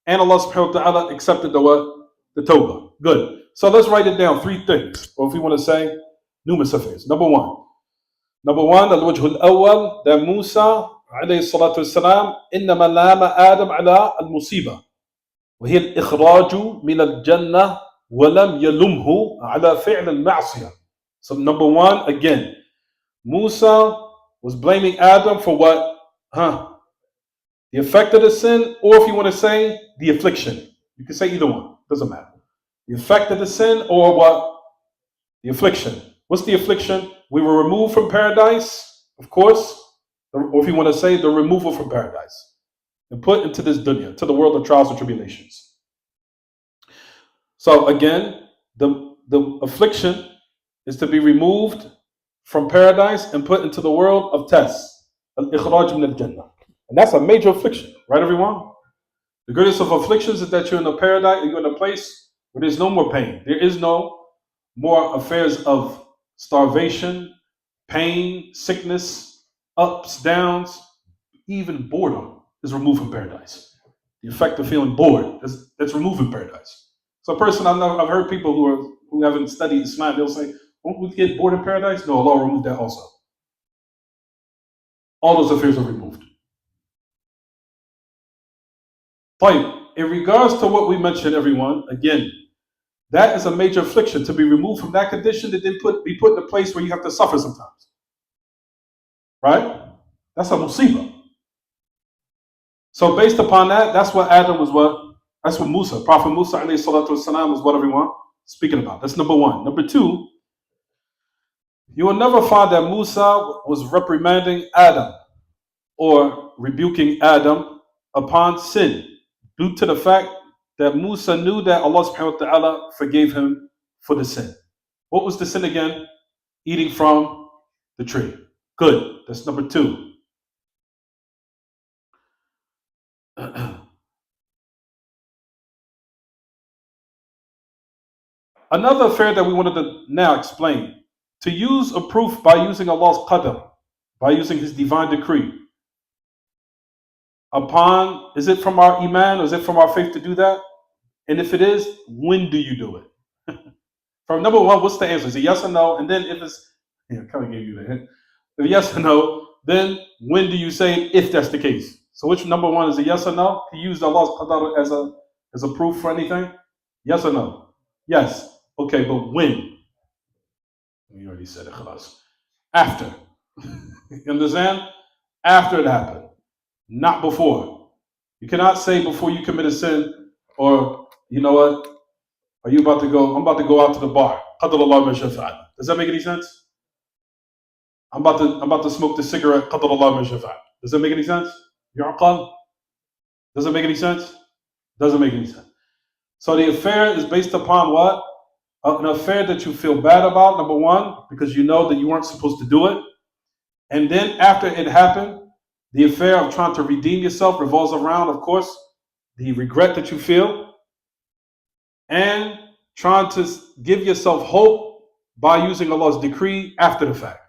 and Allah subhanahu wa ta'ala accepted the what? The tawbah. Good. So let's write it down, 3 things. Or if we want to say, numerous affairs. Number one, الوجه الأول, that Musa عليه الصلاة والسلام إنما لام آدم على المصيبة وهي الإخراج من الجنة ولم يلمه على فعل المعصية. So number one, again, Musa was blaming Adam for what? The effect of the sin, or if you want to say, the affliction. You can say either one, doesn't matter. The effect of the sin or what? The affliction. What's the affliction? We were removed from paradise, of course, or if you want to say, the removal from paradise and put into this dunya, to the world of trials and tribulations. So again, the affliction is to be removed from paradise and put into the world of tests. Al-ikhraj min al-jannah. And that's a major affliction, right, everyone? The greatest of afflictions is that you're in a paradise, you're in a place where there's no more pain. There is no more affairs of starvation, pain, sickness, ups, downs, even boredom is removed from paradise. The effect of feeling bored that's removed from paradise. So a person I've heard people who haven't studied Islam, they'll say, won't we get bored in paradise? No, Allah removed that also. All those affairs are removed. Fine. In regards to what we mentioned, everyone, again, that is a major affliction, to be removed from that condition and then be put in a place where you have to suffer sometimes. Right? That's a musibah. So based upon that, that's what Adam was what? That's what Musa, Prophet Musa alayhi salatu wasalam was what everyone speaking about. That's number one. Number two, you will never find that Musa was reprimanding Adam or rebuking Adam upon sin, due to the fact that Musa knew that Allah subhanahu wa ta'ala forgave him for the sin. What was the sin again? Eating from the tree. Good. That's number 2. Another affair that we wanted to now explain. To use a proof by using Allah's qadr, by using His divine decree. Is it from our iman or is it from our faith to do that? And if it is, when do you do it? From number 1, what's the answer? Is it yes or no? And then if it's, I kind of gave you the hint. If yes or no, then when do you say it if that's the case? So which number 1 is a yes or no? To use Allah's qadar as a proof for anything? Yes or no? Yes. Okay, but when? We already said it, khalas. After. You understand? After it happened. Not before. You cannot say before you commit a sin, or you know what? Are you about to go? I'm about to go out to the bar. Qadar Allah ma shafa'al. Does that make any sense? I'm about to smoke the cigarette. Qadar Allah ma shafa'al. Does that make any sense? Your aqal? Does it make any sense? Doesn't make any sense. So the affair is based upon what? An affair that you feel bad about, number 1, because you know that you weren't supposed to do it. And then after it happened, the affair of trying to redeem yourself revolves around, of course, the regret that you feel and trying to give yourself hope by using Allah's decree after the fact.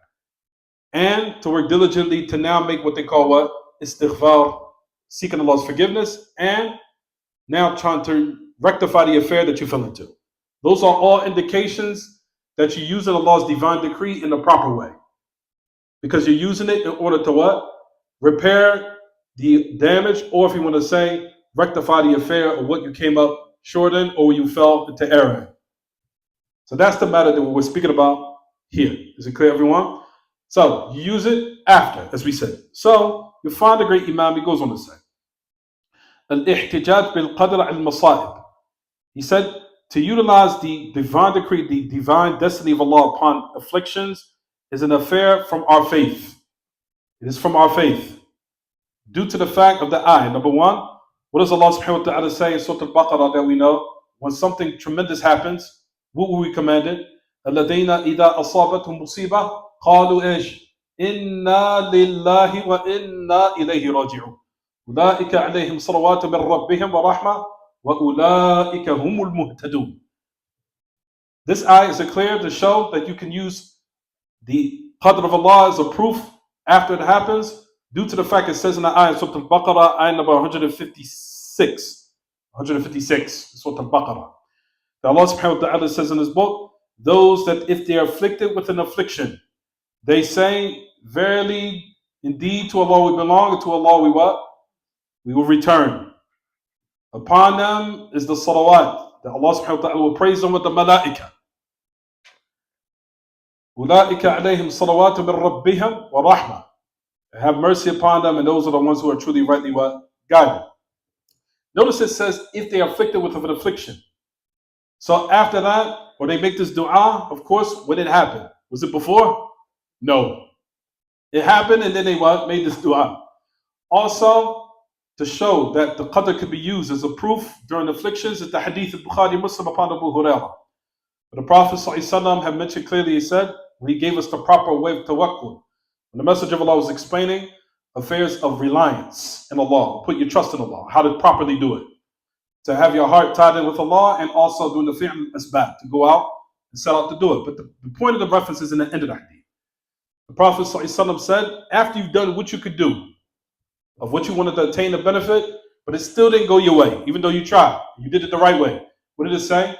And to work diligently to now make what they call what? Istighfar, seeking Allah's forgiveness, and now trying to rectify the affair that you fell into. Those are all indications that you're using Allah's divine decree in the proper way. Because you're using it in order to what? Repair the damage, or if you want to say, rectify the affair of what you came up short in or you fell into error in. So that's the matter that we're speaking about here. Is it clear, everyone? So you use it after, as we said. So you find the great Imam, he goes on to say, Al-ihtijaj bil-qadr al-masa'ib. He said, to utilize the divine decree, the divine destiny of Allah upon afflictions is an affair from our faith. It is from our faith. Due to the fact of the ayah. Number 1, what does Allah subhanahu wa ta'ala say in Surah Al-Baqarah that we know? When something tremendous happens, what will we commanded? الَّذِينَ إِذَا أَصَابَتْهُمْ مُصِيبَةٌ قَالُوا إِيش إِنَّا لِلَّهِ وَإِنَّا إِلَيْهِ رَاجِعُونَ أُولَٰئِكَ عَلَيْهِمْ صَلَوَاتٌ مِّن رَّبِّهِمْ وَرَحْمَةٌ وَأُولَٰئِكَ هُمُ الْمُهْتَدُونَ. This ayah is clear to show that you can use the qadr of Allah as a proof after it happens, due to the fact it says in the ayah, Surah Al-Baqarah, ayah number 156, Surah Al-Baqarah. that Allah subhanahu wa ta'ala says in His book, those that if they are afflicted with an affliction, they say, verily, indeed to Allah we belong, and to Allah we what? We will return. Upon them is the salawat, that Allah subhanahu wa ta'ala will praise them with the malaika. أُولَٰئِكَ عَلَيْهِمْ صَلَوَاتٌ مِّن رَبِّهِمْ وَرَحْمَةٌ. Have mercy upon them, and those are the ones who are truly rightly what? Guided. Notice it says, if they are afflicted with an affliction. So after that, when they make this dua, of course, when it happened. Was it before? No. It happened, and then they what? Made this dua. Also, to show that the qadr could be used as a proof during afflictions is the hadith of Bukhari Muslim upon Abu Hurairah. The Prophet ﷺ had mentioned clearly, he said, when he gave us the proper way of tawakkul. When the Messenger of Allah was explaining affairs of reliance in Allah, put your trust in Allah, how to properly do it. To have your heart tied in with Allah, and also doing the fi'l asbab, to go out and set out to do it. But the point of the reference is in the end of the hadith. The Prophet ﷺ said, after you've done what you could do, of what you wanted to attain the benefit, but it still didn't go your way, even though you tried. You did it the right way. What did it say?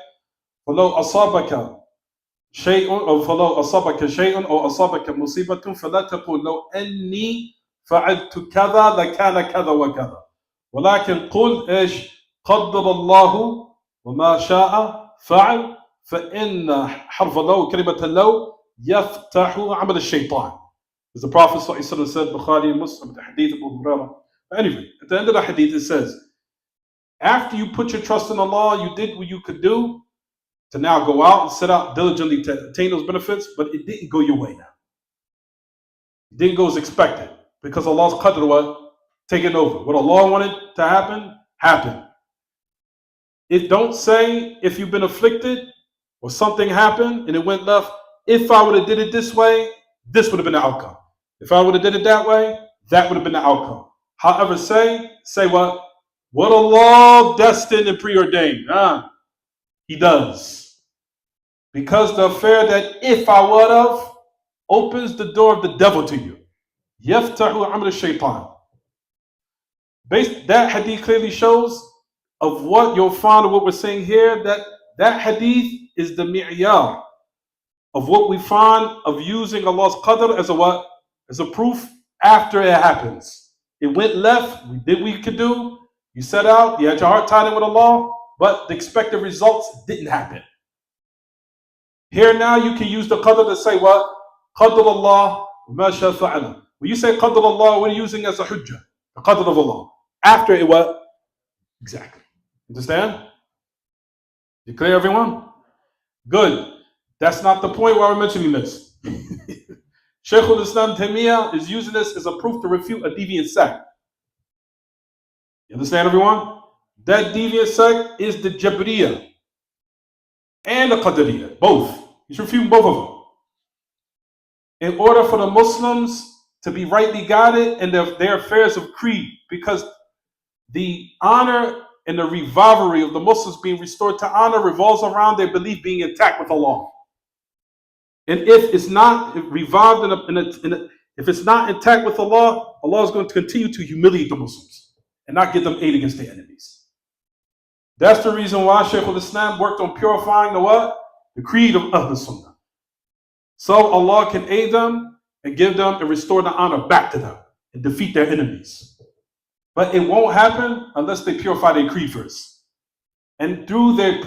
فَلَوْ أَصَابَكَ شَيْءٌ أو فَلَوْ أَصَابَكَ شَيْءٌ أو أَصَابَكَ مُصِيبَةٌ فَلَا تَقُلْ لَوْ أَنِّي فَعَلْتُ كَذَا لَكَانَ كَذَا وَكَذَا وَلَكِنْ قُلْ إيش قَدَّرَ اللَّهُ وَمَا شَاءَ فَعَلْ فَإِنَّ حرف لو كلمة لو يفتح عمل الشيطان. As the Prophet ﷺ said, Bukhari and Muslim, the hadith of Abu Hurairah. But anyway, at the end of the hadith it says, after you put your trust in Allah, you did what you could do to now go out and set out diligently to attain those benefits, but it didn't go your way now. It didn't go as expected, because Allah's qadr was taken over. What Allah wanted to happen, happened. It don't say if you've been afflicted or something happened and it went left. If I would have did it this way, this would have been the outcome. If I would have did it that way, that would have been the outcome. However, say what? What Allah destined and preordained. He does. Because the affair that if I would have opens the door of the devil to you. Yaftahu amr Shaytan. That hadith clearly shows of what you'll find of what we're saying here, that hadith is the mi'yar of what we find of using Allah's qadr as a what? As a proof after it happens. It went left, we did what we could do, you set out, you had your heart tied in with Allah, but the expected results didn't happen. Here now you can use the qadr to say what? Qadr Allah ma sha fa'ala. When you say qadr Allah, what are you using as a hujjah? The qadr of Allah. After it what? Exactly. Understand? You clear, everyone? Good. That's not the point why we're mentioning this. Shaykh al-Islam Taymiyyah is using this as a proof to refute a deviant sect. You understand, everyone? That deviant sect is the Jabriyah and the Qadariyah, both. He's refuting both of them. In order for the Muslims to be rightly guided in their affairs of creed, because the honor and the revivalry of the Muslims being restored to honor revolves around their belief being intact with Allah. And if it's not revived if it's not intact with Allah, Allah is going to continue to humiliate the Muslims and not give them aid against their enemies. That's the reason why Shaykh al-Islam worked on purifying the what? The creed of Ahl-Sunnah. So Allah can aid them and give them and restore the honor back to them and defeat their enemies. But it won't happen unless they purify their creed first. And through their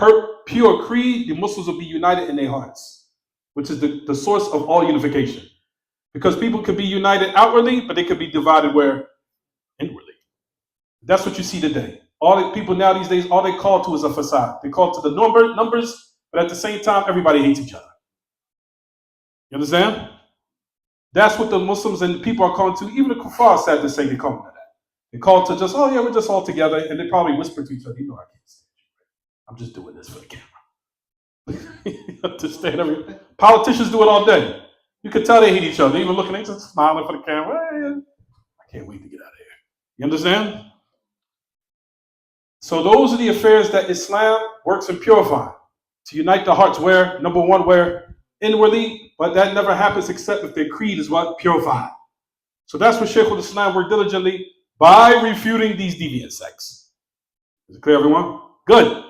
pure creed, the Muslims will be united in their hearts, which is the source of all unification. Because people could be united outwardly, but they could be divided where? Inwardly. That's what you see today. All the people now these days, all they call to is a facade. They call to the numbers, but at the same time, everybody hates each other. You understand? That's what the Muslims and people are calling to. Even the kuffar sad to say they call to that. They call to just, oh yeah, we're just all together, and they probably whisper to each other, you know, I can't stand you. I'm just doing this for the camera. You understand? Politicians do it all day. You can tell they hate each other. They even looking, they just smiling for the camera. Hey, I can't wait to get out of here. You understand? So those are the affairs that Islam works in purifying. To unite the hearts where? Number one, where? Inwardly, but that never happens except if their creed is what? Purified. So that's what Shaykh al-Islam worked diligently by refuting these deviant sects. Is it clear, everyone? Good.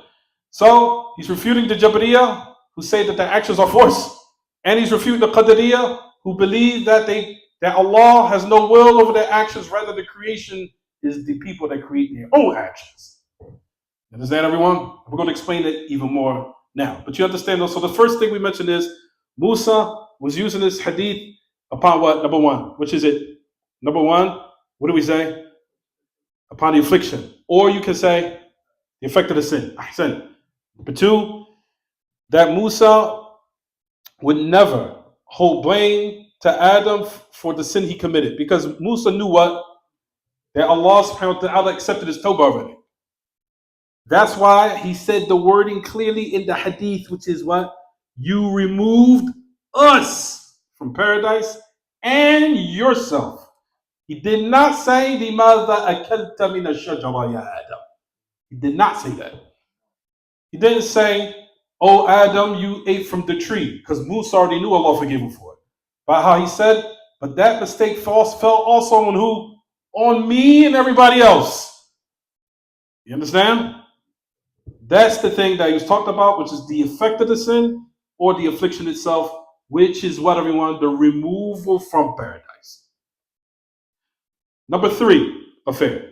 So he's refuting the Jabriyah, who say that their actions are force. And he's refuting the Qadariyah, who believe that Allah has no will over their actions, rather the creation is the people that create their own actions. Understand, everyone? We're going to explain it even more now. But you understand, though, so the first thing we mentioned is Musa was using this hadith upon what? Number one. Which is it? Number one, what do we say? Upon the affliction. Or you can say the effect of the sin. Number two, that Musa would never hold blame to Adam for the sin he committed. Because Musa knew what? That Allah subhanahu wa ta'ala accepted his tawbah already. That's why he said the wording clearly in the hadith, which is what? You removed us from paradise and yourself. He did not say, لِمَاذَا أَكَلْتَ مِنَ الشَّجَرَ يَا Adam. He did not say that. He didn't say, oh Adam, you ate from the tree, because Musa already knew Allah forgave him for it. But how he said, but that mistake fell also on who? On me and everybody else. You understand? That's the thing that he was talking about, which is the effect of the sin or the affliction itself, which is what, everyone? The removal from paradise. Number three, affair.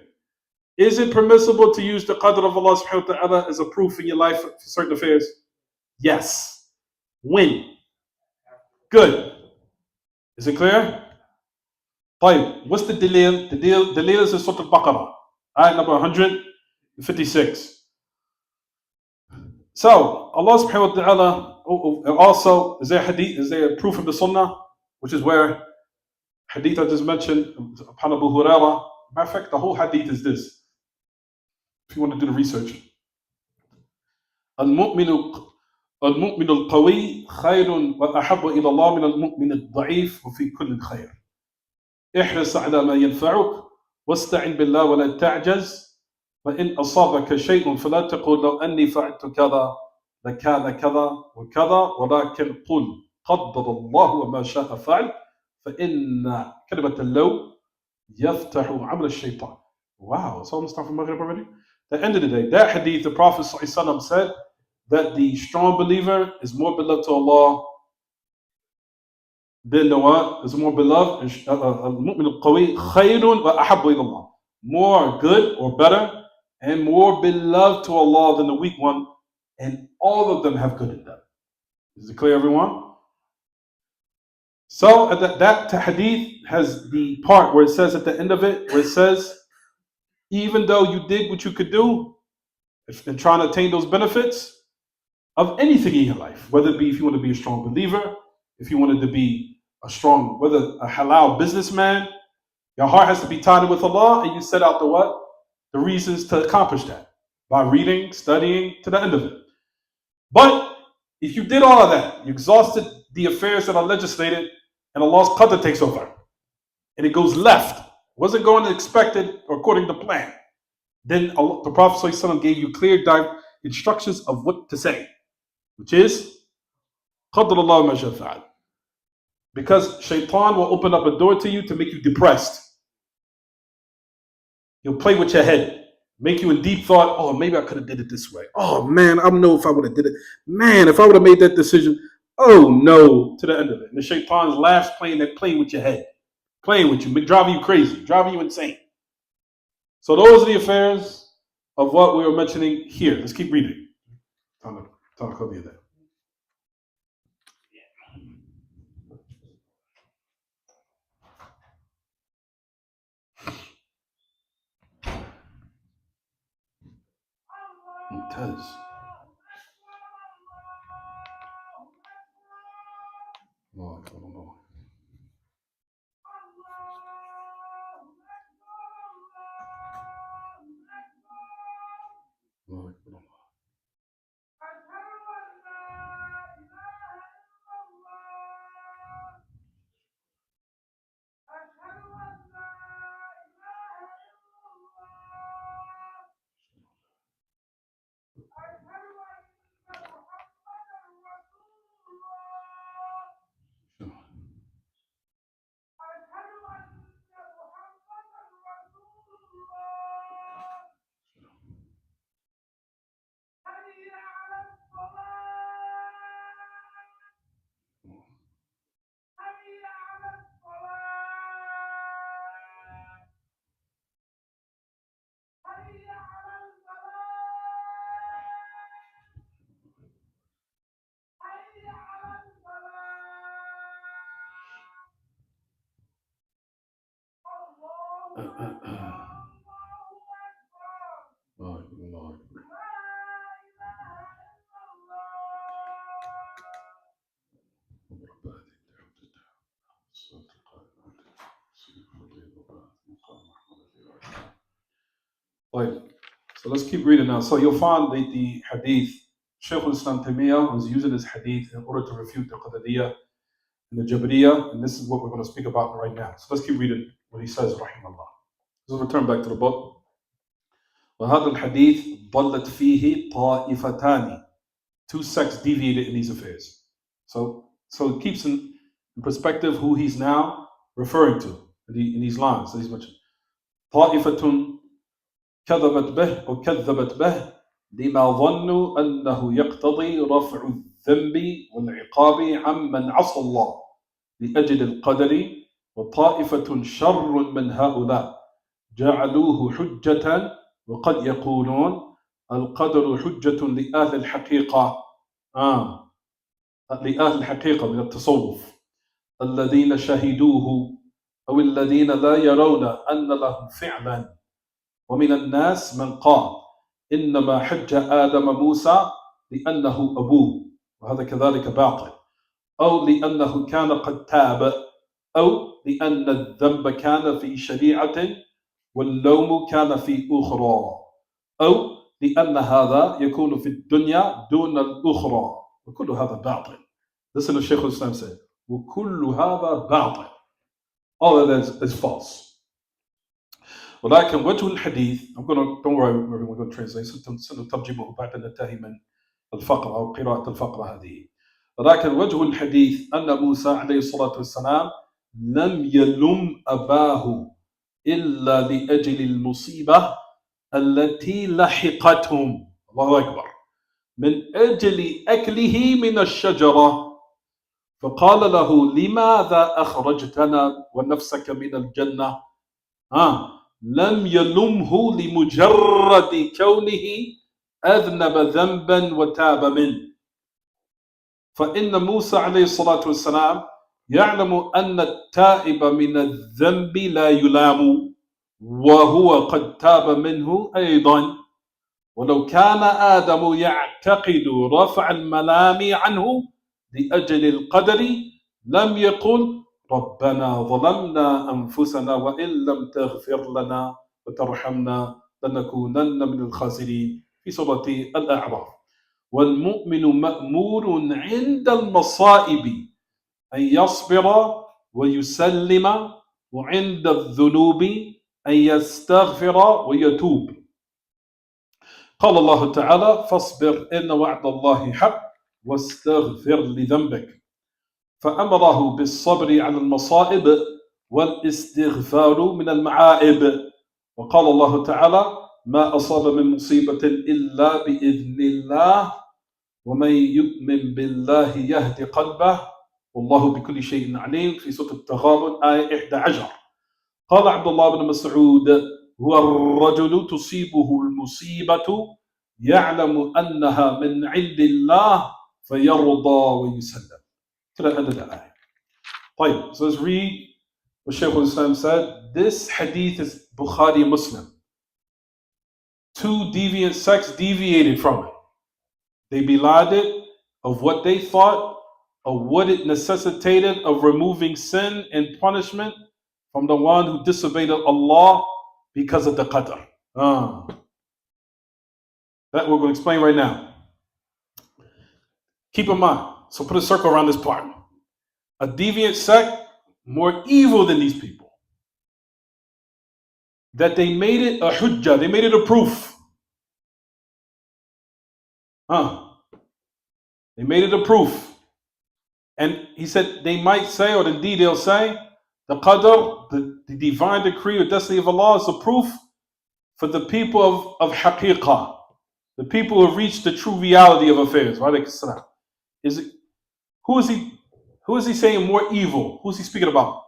Is it permissible to use the qadr of Allah subhanahu wa ta'ala as a proof in your life for certain affairs? Yes. When? Good. Is it clear? طيب. What's the dalil? The dalil is in Surah Al-Baqarah. Ayat number 156. So, Allah subhanahu wa ta'ala also, is there a proof of the sunnah? Which is where hadith I just mentioned upon Abu Hurairah. Matter of fact, the whole hadith is this. If you want to do the research. المؤمن المؤمن القوي خير وأحب إلى الله من المؤمن الضعيف وفي كل خير. احرص على ما ينفعك واستعن بالله ولا تعجز، فإن أصابك شيء فلا تقل لو أني فعلت كذا لكان كذا وكذا، ولكن قل قدر الله وما شاء فعل، فإن كلمة اللو يفتح عمل الشيطان. Wow, it's almost time for Maghrib already? At the end of the day, that hadith, the Prophet ﷺ said that the strong believer is more beloved to Allah than the what? Is more beloved. المؤمن القوي خير وأحب إلى الله. More good or better and more beloved to Allah than the weak one, and all of them have good in them. Is it clear, everyone? So that hadith has the part where it says at the end of it, where it says, even though you did what you could do in trying to attain those benefits of anything in your life, whether it be if you want to be a strong believer, if you wanted to be a strong, whether a halal businessman, your heart has to be tied with Allah, and you set out the what? The reasons to accomplish that by reading, studying to the end of it. But if you did all of that, you exhausted the affairs that are legislated, and Allah's qadr takes over, and it goes left, wasn't going as expected or according to plan, then Allah, the Prophet ﷺ gave you clear instructions of what to say, which is qadr Allah ma shaa fa'al. Because Shaytan will open up a door to you to make you depressed. He'll play with your head, make you in deep thought. Oh, maybe I could have did it this way. Oh man, I don't know if I would have did it. Man, if I would have made that decision. Oh no, to the end of it. And the Shaytan's laughs playing with your head, playing with you, driving you crazy, driving you insane. So those are the affairs of what we were mentioning here. Let's keep reading. Time to cover you there. ممتاز. الله أكبر الله. الله أكبر الله. Right. So let's keep reading now. So you'll find that the hadith, Shaykh al-Islam Taymiyyah was using this hadith in order to refute the Qadariyyah and the Jabariyah, and this is what we're going to speak about right now. So let's keep reading what he says, rahimahullah. So return back to the book. وهذا الحديث ضلت فيه طائفتان. Two sects deviated in these affairs. So it keeps in perspective who he's now referring to in these lines that he's mentioned. طائفة كذبت به أو كذبت به لما ظنوا أنه يقتضي رفع الذنب والعقاب عمن عصى الله لأجل القدر، وطائفة شر من هؤلاء جعلوه حجة، وقد يقولون القدر حجة لأهل الحقيقة لأهل الحقيقة من التصوف الذين شهدوه أو الذين لا يرون أن لهم فعلا. ومن الناس من قال إنما حج آدم موسى لأنه أبوه، وهذا كذلك باطل، أو لأنه كان قد تاب، أو لأن الذنب كان في شريعة واللوم كان في أخرى، أو لأن هذا يكون في الدنيا دون الأخرى وكل هذا باطل. Listen to Shaykh al-Islam say, وكل هذا باطل. All of that is false. ولكن وجه الحديث, don't worry, we're going to translate. سنترجمه بعد أن ننتهي من الفقرة أو قراءة الفقرة هذه. ولكن وجه الحديث أن موسى عليه الصلاة والسلام لم يلم أباه إلا لأجل المصيبة التي لحقتهم. الله أكبر. من أجل أكله من الشجرة. فقال له لماذا أخرجتنا ونفسك من الجنة؟ لم يلمه لمجرد كونه أذنب ذنبا وتاب منه. فإن موسى عليه الصلاة والسلام يعلم أن التائب من الذنب لا يلام وهو قد تاب منه أيضا. ولو كان آدم يعتقد رفع الملام عنه لأجل القدر لم يقل ربنا ظلمنا أنفسنا وإن لم تغفر لنا وترحمنا لنكونن من الخاسرين في سورة الأعراف. والمؤمن مأمور عند المصائب أن يصبر ويسلم وعند الذنوب أن يستغفر ويتوب. قال الله تعالى فاصبر إن وعد الله حق واستغفر لذنبك. فأمره بالصبر على المصائب والاستغفار من المعائب. وقال الله تعالى ما أصاب من مصيبة إلا بإذن الله ومن يؤمن بالله يهدي قلبه والله بكل شيء عليم في سورة التغابن آية 11. قال عبد الله بن مسعود هو الرجل تصيبه المصيبة يعلم أنها من عند الله فيرضى ويسلم. To the end of that ayah. طيب, so let's read what Shaykh al-Islam said. This hadith is Bukhari Muslim. Two deviant sects deviated from it. They belied it of what they thought, of what it necessitated of removing sin and punishment from the one who disobeyed Allah because of the qadr. That we're going to explain right now. Keep in mind, so put a circle around this part. A deviant sect, more evil than these people. That they made it a hujjah, they made it a proof. They made it a proof. And he said they might say, or indeed they'll say, the qadr, the divine decree or destiny of Allah is a proof for the people of haqiqah, the people who have reached the true reality of affairs. Who is he saying more evil? Who's he speaking about?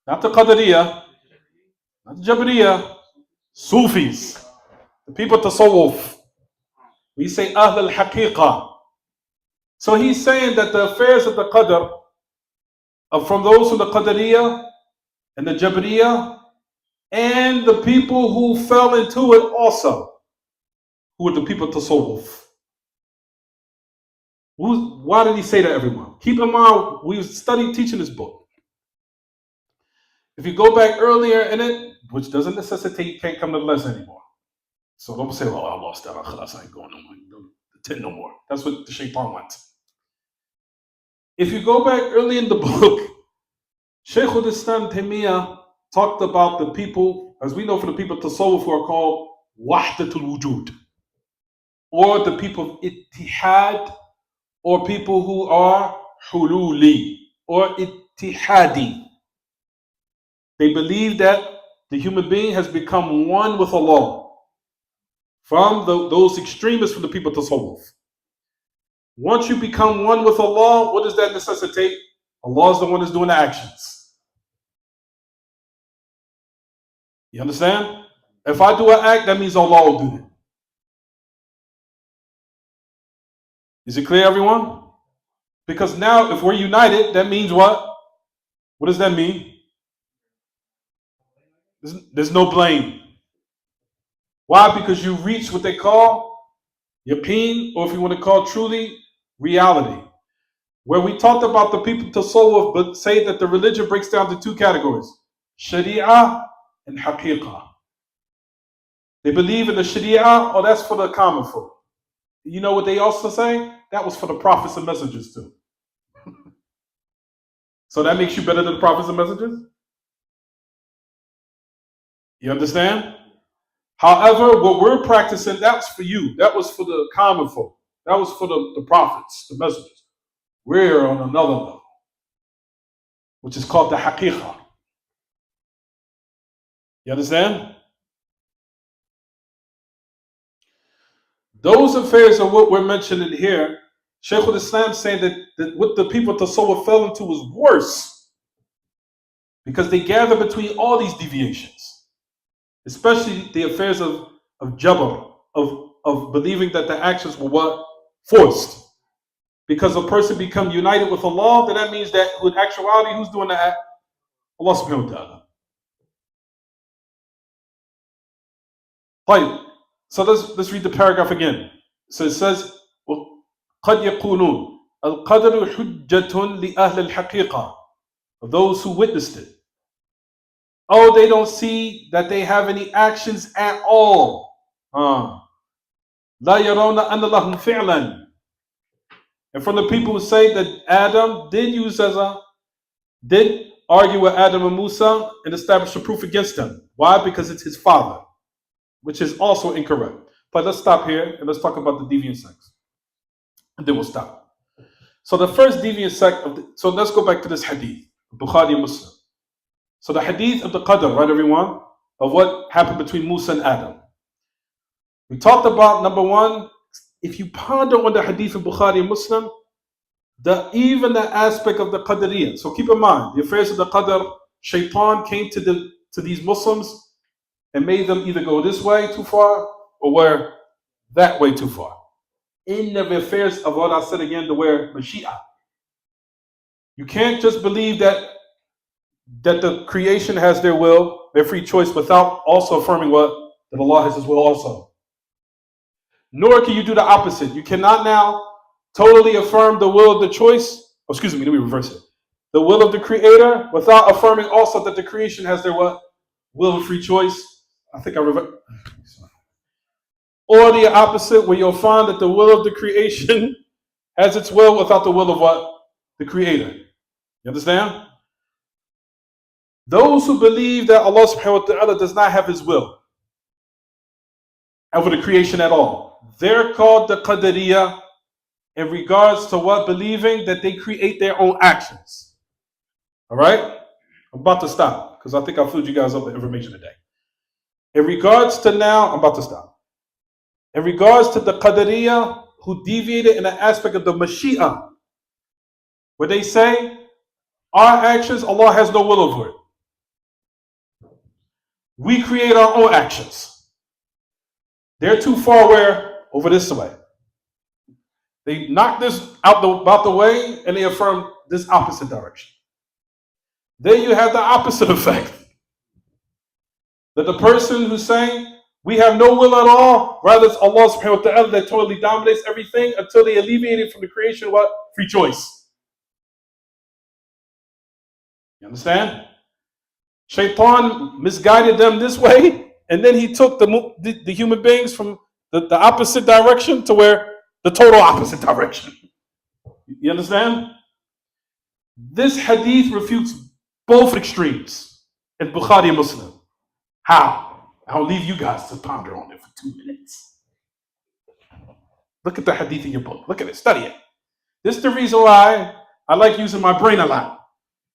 Not the Qadariyah, not the Jabariyah, Sufis, the people of Tasawwuf. We say Ahl al-Haqiqah. So he's saying that the affairs of the Qadr are from those from the Qadariyah and the Jabariyah and the people who fell into it also, who are the people of Tasawwuf. Why did he say that, everyone? Keep in mind, we studied teaching this book. If you go back earlier in it, which doesn't necessitate you can't come to the lesson anymore. So don't say, oh, I lost that. I ain't going no more. Attend no more. That's what the Shaytan wants. If you go back early in the book, Shaykh al-Islam Taymiyyah talked about the people, as we know for the people of Tasawwuf, who are called Wahdatul Wujud, or the people of Ittihad, or people who are Hululi, or Ittihadi. They believe that the human being has become one with Allah. From those extremists from the people of Tasawwuf. Once you become one with Allah, what does that necessitate? Allah is the one that's doing the actions. You understand? If I do an act, that means Allah will do it. Is it clear, everyone? Because now, if we're united, that means what? What does that mean? There's no blame. Why? Because you reach what they call yaqeen, or if you want to call truly, reality. Where we talked about the people tasawwuf, but say that the religion breaks down to two categories, sharia and haqiqah. They believe in the Sharia, oh, that's for the common folk. You know what they also say? That was for the prophets and messengers too. So that makes you better than the prophets and messengers? You understand? However, what we're practicing, that's for you. That was for the common folk. That was for the prophets, the messengers. We're on another level, which is called the haqiqah. You understand? Those affairs are what we're mentioning here. Shaykh al-Islam saying that what the people of Tasawwuf fell into was worse because they gather between all these deviations, especially the affairs of jabr, of believing that the actions were what? Forced. Because a person become united with Allah, then that means that with actuality, who's doing the act? Allah subhanahu wa ta'ala. Right. So let's read the paragraph again. So it says, قد يقولون القدر حجة لأهل الحقيقة, of those who witnessed it. Oh, they don't see that they have any actions at all. لا يرون أن لهم فعلا. And from the people who say that Adam did argue with Adam and Musa and establish a proof against them. Why? Because it's his father, which is also incorrect. But let's stop here and let's talk about the deviant sects. And then we'll stop. So the first deviant sect so let's go back to this hadith, Bukhari and Muslim. So the hadith of the Qadr, right everyone, of what happened between Musa and Adam. We talked about, number one, if you ponder on the hadith of Bukhari and Muslim, even the aspect of the Qadariyah. So keep in mind, the affairs of the Qadr, Shaytan came to these Muslims and made them either go this way too far or that way too far. In the affairs of what I said again, the word Mashiach. You can't just believe that the creation has their will, their free choice, without also affirming what? That Allah has His will also. Nor can you do the opposite. You cannot now totally affirm the will of the choice. Oh, excuse me, let me reverse it. The will of the Creator without affirming also that the creation has their what? Will of free choice. I think I reversed. Or the opposite, where you'll find that the will of the creation has its will without the will of what? The Creator. You understand? Those who believe that Allah subhanahu wa ta'ala does not have His will over the creation at all, they're called the Qadariyah in regards to what? Believing that they create their own actions. All right? I'm about to stop because I think I filled you guys up with information today. In regards to now, I'm about to stop. In regards to the Qadariyah who deviated in the aspect of the Mashi'ah, where they say, our actions, Allah has no will over it. We create our own actions. They're too far where? Over this way. They knock this out the way and they affirm this opposite direction. Then you have the opposite effect. That the person who's saying, we have no will at all, rather it's Allah subhanahu wa ta'ala that totally dominates everything until they alleviate it from the creation, what? Free choice. You understand? Shaytan misguided them this way, and then he took the human beings from the opposite direction to where the total opposite direction. You understand? This hadith refutes both extremes in Bukhari and Muslim. How? I'll leave you guys to ponder on it for 2 minutes. Look at the hadith in your book. Look at it. Study it. This is the reason why I like using my brain a lot.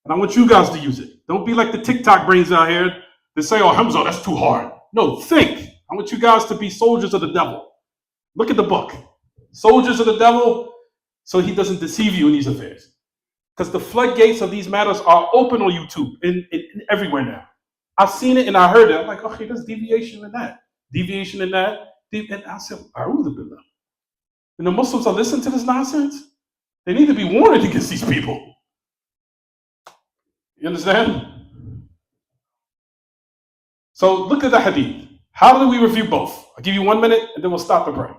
And I want you guys to use it. Don't be like the TikTok brains out here that say, oh, Hamzah, that's too hard. No, think. I want you guys to be soldiers of the devil. Look at the book. Soldiers of the devil, so he doesn't deceive you in these affairs. Because the floodgates of these matters are open on YouTube and everywhere now. I've seen it and I heard it. I'm like, okay, there's deviation in that. Deviation in that. And I said, A'udhu billah. And the Muslims are listening to this nonsense. They need to be warned against these people. You understand? So look at the hadith. How do we review both? I'll give you 1 minute and then we'll stop the break.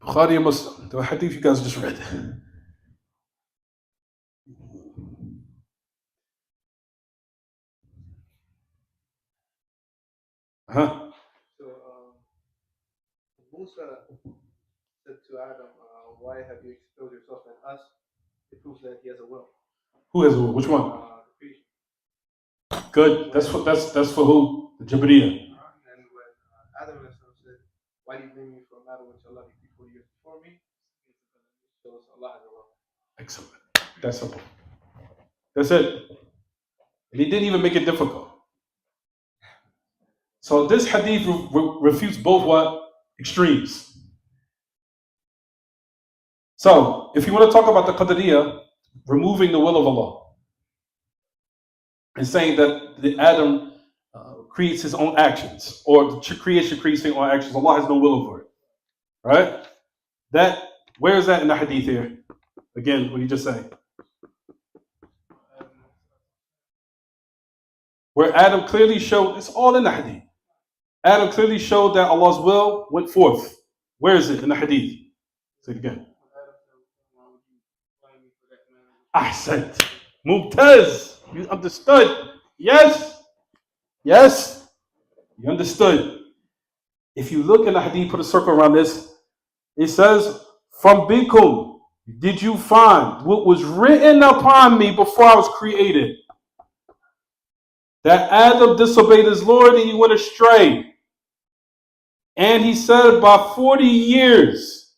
Bukhari and Muslim, the hadith you guys just read. Uh-huh. So Musa said to Adam, "Why have you exposed yourself and us?" It proves that he has a will. Who has a will? Which one? The creation. Good. That's for who? The Jabriya. And when Adam said, "Why do you blame me for a matter which Allah decreed 40 years before me?" It shows Allah has a will. Excellent. That's simple. That's it. And he didn't even make it difficult. So this hadith refutes both what? Extremes. So if you want to talk about the Qadariyah, removing the will of Allah, and saying that the Adam creates his own actions, or the creation creates his own actions, Allah has no will over it. Right? Where is that in the hadith here? Again, what did you just say? Where Adam clearly showed, it's all in the hadith. Adam clearly showed that Allah's will went forth. Where is it in the hadith? Say it again. Ahsant. Mumtaz. You understood. Yes. Yes. You understood. If you look in the hadith, put a circle around this. It says, from bikum, did you find what was written upon me before I was created? That Adam disobeyed his Lord and he went astray. And he said, by 40 years,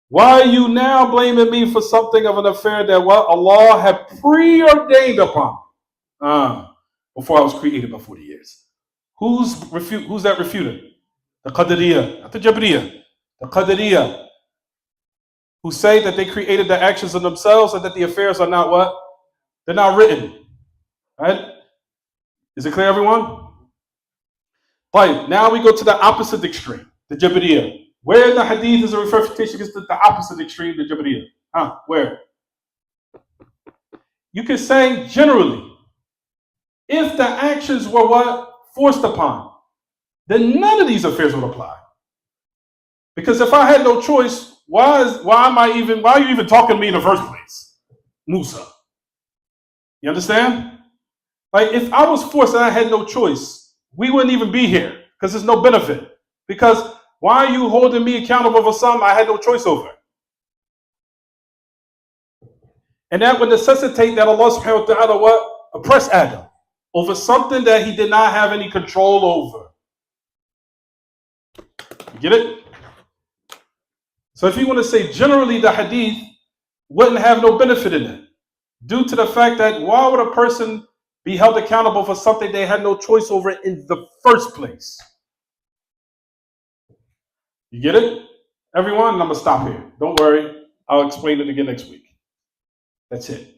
why are you now blaming me for something of an affair that what Allah had preordained upon me before I was created by 40 years? Who's that refuted? The Qadariyah, not the Jabriyah. The Qadariyah, who say that they created the actions of themselves and that the affairs are not what? They're not written. Right? Is it clear, everyone? Right, now we go to the opposite extreme, the Jabriyah. Where in the hadith is a refutation against the opposite extreme, the Jabriyah? Where? You can say generally, if the actions were what? Forced upon, then none of these affairs would apply. Because if I had no choice, why are you even talking to me in the first place? Musa. You understand? Like if I was forced and I had no choice, we wouldn't even be here because there's no benefit. Because why are you holding me accountable for something I had no choice over? And that would necessitate that Allah subhanahu wa ta'ala what? Oppress Adam over something that he did not have any control over. You get it? So if you want to say generally the hadith wouldn't have no benefit in it, due to the fact that why would a person be held accountable for something they had no choice over in the first place? You get it? Everyone, I'm going to stop here. Don't worry. I'll explain it again next week. That's it.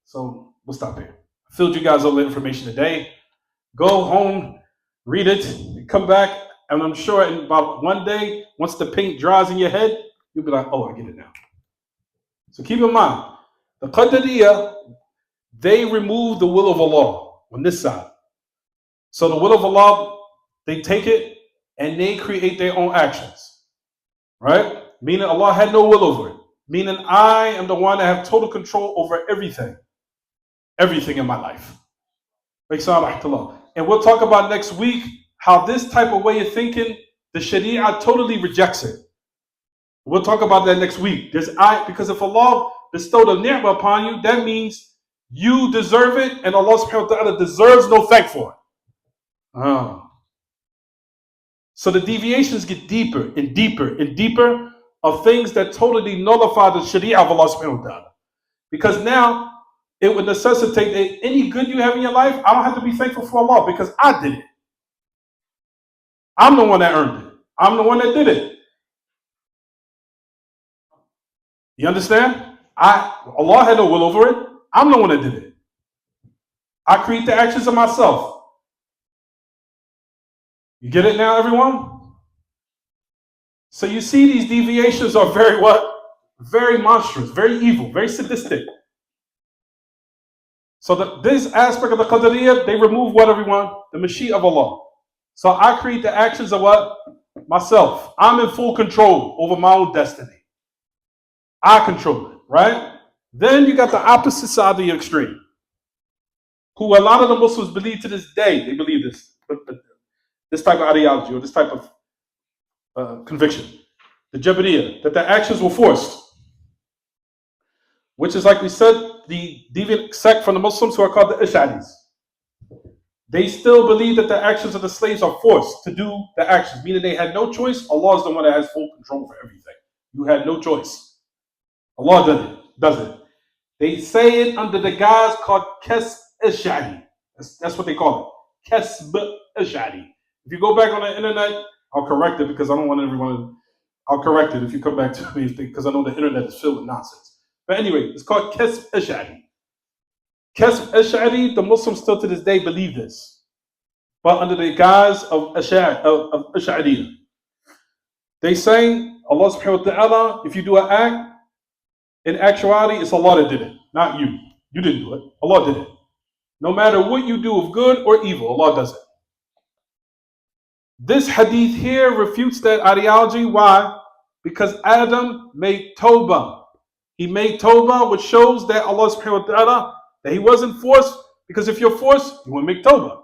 So we'll stop here. I filled you guys all the information today. Go home, read it, come back, and I'm sure in about one day, once the paint dries in your head, you'll be like, oh, I get it now. So keep in mind, the Qadariyah, they remove the will of Allah on this side. So the will of Allah, they take it and they create their own actions. Right? Meaning Allah had no will over it. Meaning I am the one that have total control over everything. Everything in my life. And we'll talk about next week how this type of way of thinking, the Sharia totally rejects it. We'll talk about that next week. Because if Allah bestowed a ni'mah upon you, that means you deserve it, and Allah subhanahu wa ta'ala deserves no thank for it. So the deviations get deeper and deeper and deeper of things that totally nullify the Sharia of Allah subhanahu wa ta'ala. Because now it would necessitate that any good you have in your life, I don't have to be thankful for Allah because I did it. I'm the one that earned it. I'm the one that did it. You understand? Allah had no will over it. I'm the one that did it. I create the actions of myself. You get it now, everyone? So you see these deviations are very what? Very monstrous, very evil, very sadistic. So this aspect of the Qadariyah, they remove what, everyone? The Mashiach of Allah. So I create the actions of what? Myself. I'm in full control over my own destiny. I control it, right? Then you got the opposite side of the extreme, who a lot of the Muslims believe to this day. They believe this. this type of ideology or this type of conviction, the Jabariyah, that their actions were forced, which is, like we said, the deviant sect from the Muslims who are called the Ash'aris. They still believe that the actions of the slaves are forced to do the actions, meaning they had no choice. Allah is the one that has full control over everything. You had no choice. Allah does it. They say it under the guise called Kasb Ash'ari. That's what they call it. Kasb Ash'ari. If you go back on the internet, I'll correct it because I don't want everyone to. I'll correct it if you come back to me because I know the internet is filled with nonsense. But anyway, it's called Kasb Ash'ari. Kasb Ash'ari, the Muslims still to this day believe this, but under the guise of Ash'ariyah. They say, Allah subhanahu wa ta'ala, if you do an act, in actuality, it's Allah that did it, not you. You didn't do it. Allah did it. No matter what you do of good or evil, Allah does it. This hadith here refutes that ideology. Why? Because Adam made tawbah. He made tawbah, which shows that Allah subhanahu wa ta'ala, that he wasn't forced, because if you're forced, you won't make tawbah.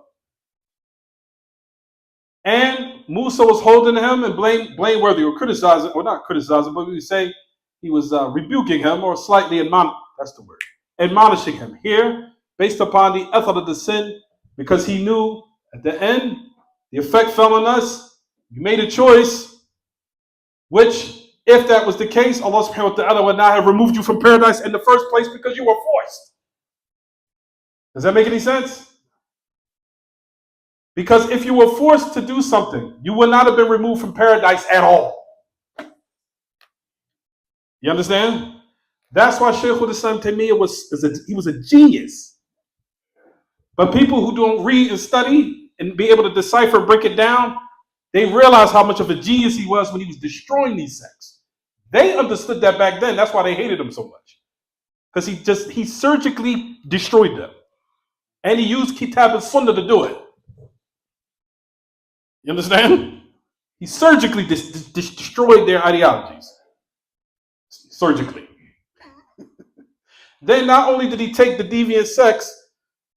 And Musa was holding him and blameworthy or criticizing, or not criticizing, but we would say he was rebuking him or slightly admonishing him here based upon the effort of the sin, because he knew at the end the effect fell on us. You made a choice, which if that was the case, Allah subhanahu wa ta'ala would not have removed you from paradise in the first place because you were forced. Does that make any sense? Because if you were forced to do something, you would not have been removed from paradise at all. You understand? That's why Shaykh al-Islam Taymiyyah was a genius. But people who don't read and study and be able to decipher, break it down, they realize how much of a genius he was when he was destroying these sects. They understood that back then. That's why they hated him so much. Because he surgically destroyed them. And he used Kitab and Sunnah to do it. You understand? He surgically destroyed their ideologies. Surgically. Then not only did he take the deviant sects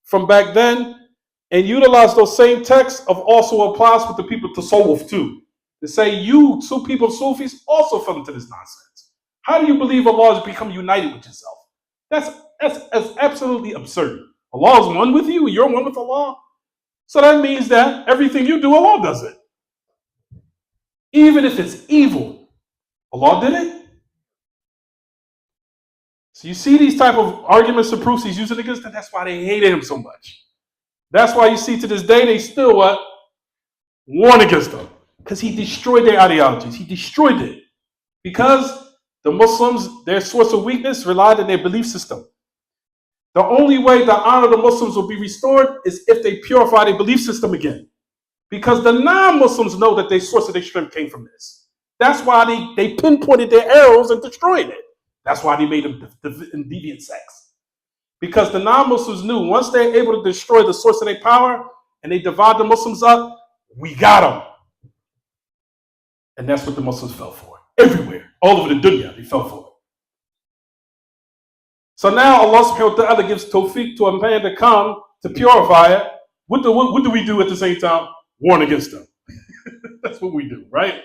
from back then and utilize those same texts of also applies with the people to Tasawwuf too. To say you, two people of Sufis, also fell into this nonsense. How do you believe Allah has become united with yourself? That's absolutely absurd. Allah is one with you and you're one with Allah. So that means that everything you do, Allah does it. Even if it's evil, Allah did it. So you see these type of arguments and proofs he's using against them. That's why they hated him so much. That's why you see to this day they still what? Warn against him. Because he destroyed their ideologies. He destroyed it. Because the Muslims, their source of weakness relied on their belief system. The only way the honor of the Muslims will be restored is if they purify their belief system again. Because the non-Muslims know that their source of their strength came from this. That's why they pinpointed their arrows and destroyed it. That's why they made them deviant sects. Because the non-Muslims knew once they're able to destroy the source of their power and they divide the Muslims up, we got them. And that's what the Muslims fell for. Everywhere. All over the dunya, they fell for it. So now Allah subhanahu wa ta'ala gives tawfiq to a man to come to purify it. What do we do at the same time? Warn against them. That's what we do, right?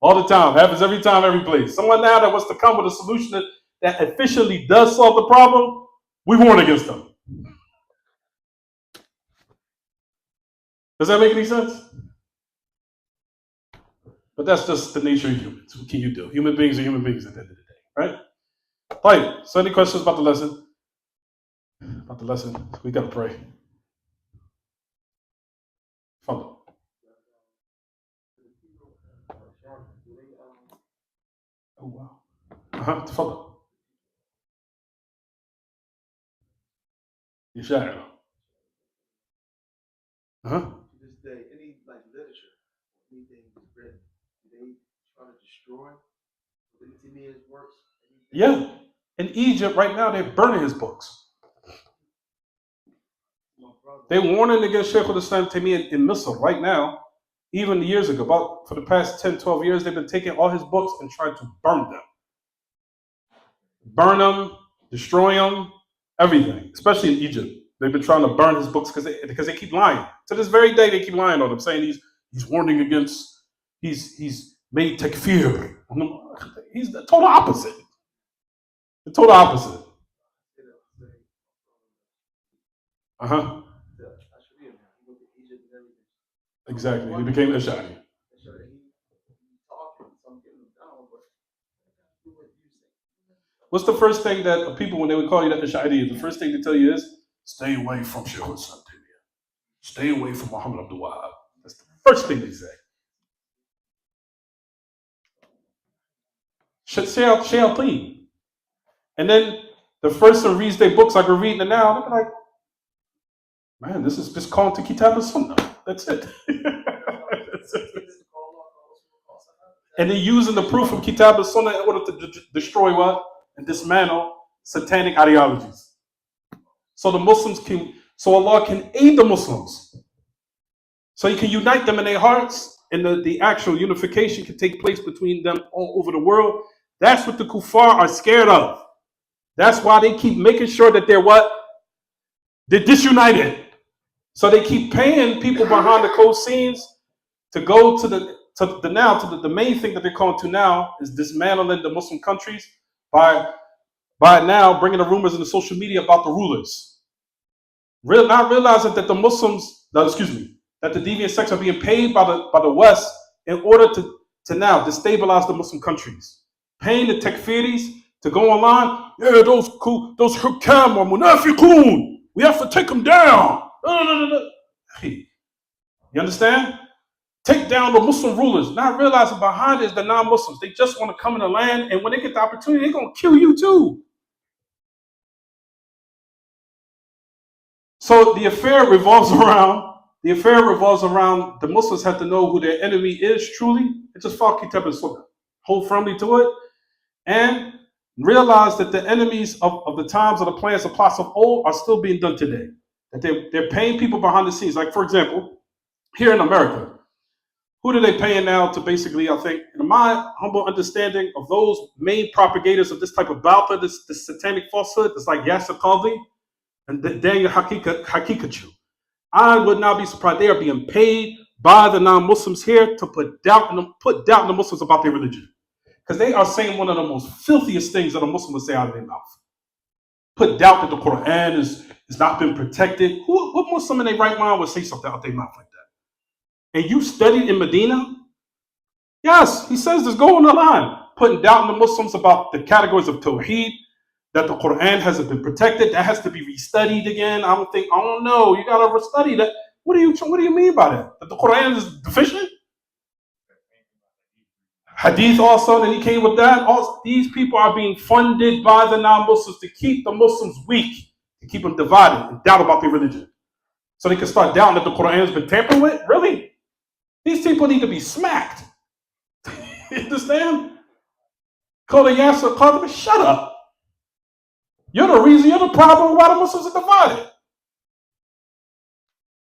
All the time. Happens every time, every place. Someone now that wants to come with a solution that efficiently does solve the problem, we warn against them. Does that make any sense? But that's just the nature of humans. What can you do? Human beings are human beings at the end of the day, right? Right. So any questions about the lesson? About the lesson? We got to pray. Follow. Oh, wow. Follow. Yasha'ira. To this day, any like literature, anything that's written, they try to destroy Taymiyyah's works. Yeah. In Egypt right now, they're burning his books. They're warning against Shaykh al-Islam Taymiyyah in Misr right now. Even years ago, about for the past 10, 12 years, they've been taking all his books and trying to burn them. Burn them, destroy them, everything, especially in Egypt. They've been trying to burn his books because they keep lying. To this very day, they keep lying on them, saying He's warning against, he's made takfir. He's the total opposite. The total opposite. Uh-huh. Exactly. He became Ash'ari. What's the first thing that people, when they would call you that Ash'ari, the first thing they tell you is, stay away from Shaykh al-Islam. Stay away from Muhammad Abdul-Wahhab. That's the first thing they say. Shayateen. And then the person reads their books like we're reading it now, they're like, man, this is just called to Kitab al-Sunnah. That's it. That's it. And then using the proof of Kitab al-Sunnah in order to destroy what? And dismantle satanic ideologies. So the Muslims can, so Allah can aid the Muslims. So He can unite them in their hearts, and the actual unification can take place between them all over the world. That's what the kuffar are scared of. That's why they keep making sure that they're what? They're disunited. So they keep paying people behind the closed scenes to go to the main thing that they're calling to now is dismantling the Muslim countries by now bringing the rumors in the social media about the rulers. Not realizing that the Muslims, that the deviant sects are being paid by the West in order to now destabilize the Muslim countries. Paying the takfiris to go online, yeah, those hukam are munafiqun. We have to take them down. No. Hey, you understand? Take down the Muslim rulers, not realizing behind it is the non-Muslims. They just want to come in the land, and when they get the opportunity, they're going to kill you too. So the affair revolves around the Muslims have to know who their enemy is truly, and just follow Kitab al-Sunnah. Hold firmly to it, and realize that the enemies of the times of the plans and plots of old are still being done today. That they're paying people behind the scenes. Like, for example, here in America, who do they paying now to basically, I think, in my humble understanding of those main propagators of this type of balta, this satanic falsehood, it's like Yasser Qadhi and Daniel Hakikachu. I would not be surprised. They are being paid by the non-Muslims here to put doubt in the Muslims about their religion. Because they are saying one of the most filthiest things that a Muslim would say out of their mouth. Put doubt that the Quran has not been protected. What Muslim in their right mind would say something out their mouth like that? And you studied in Medina? Yes, he says this, go on the line. Putting doubt in the Muslims about the categories of Tawheed, that the Quran hasn't been protected, that has to be restudied again. I don't know, you gotta restudy that. What do you mean by that? That the Quran is deficient? Hadith also, and he came with that. Also, these people are being funded by the non-Muslims to keep the Muslims weak, to keep them divided and doubt about their religion. So they can start doubting that the Quran has been tampered with? Really? These people need to be smacked. You understand? Call the Yasser Qadhi, shut up. You're the reason, you're the problem why the Muslims are divided.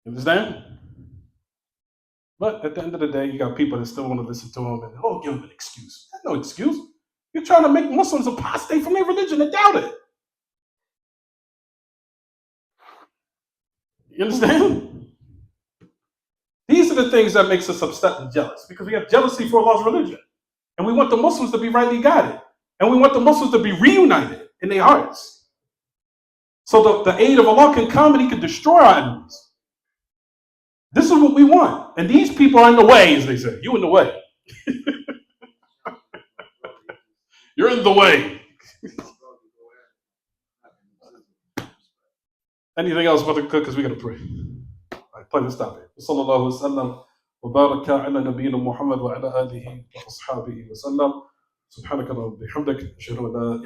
You understand? But at the end of the day, you got people that still want to listen to him and give him an excuse. That's no excuse. You're trying to make Muslims apostate from their religion and doubt it. You understand? These are the things that makes us upset and jealous, because we have jealousy for Allah's religion. And we want the Muslims to be rightly guided. And we want the Muslims to be reunited in their hearts. So the aid of Allah can come and He can destroy our enemies. This is what we want. And these people are in the way, as they say. You in the way. You're in the way. Anything else, Brother Cook, because we got to pray. All right, play this stop it. Sallallahu alaihi wasallam wa baraka ala nabiyyina Muhammad wa ala alihi wa ashabihi wa sallam. Subhanaka wa bihamdik. Ashhadu an la ilaha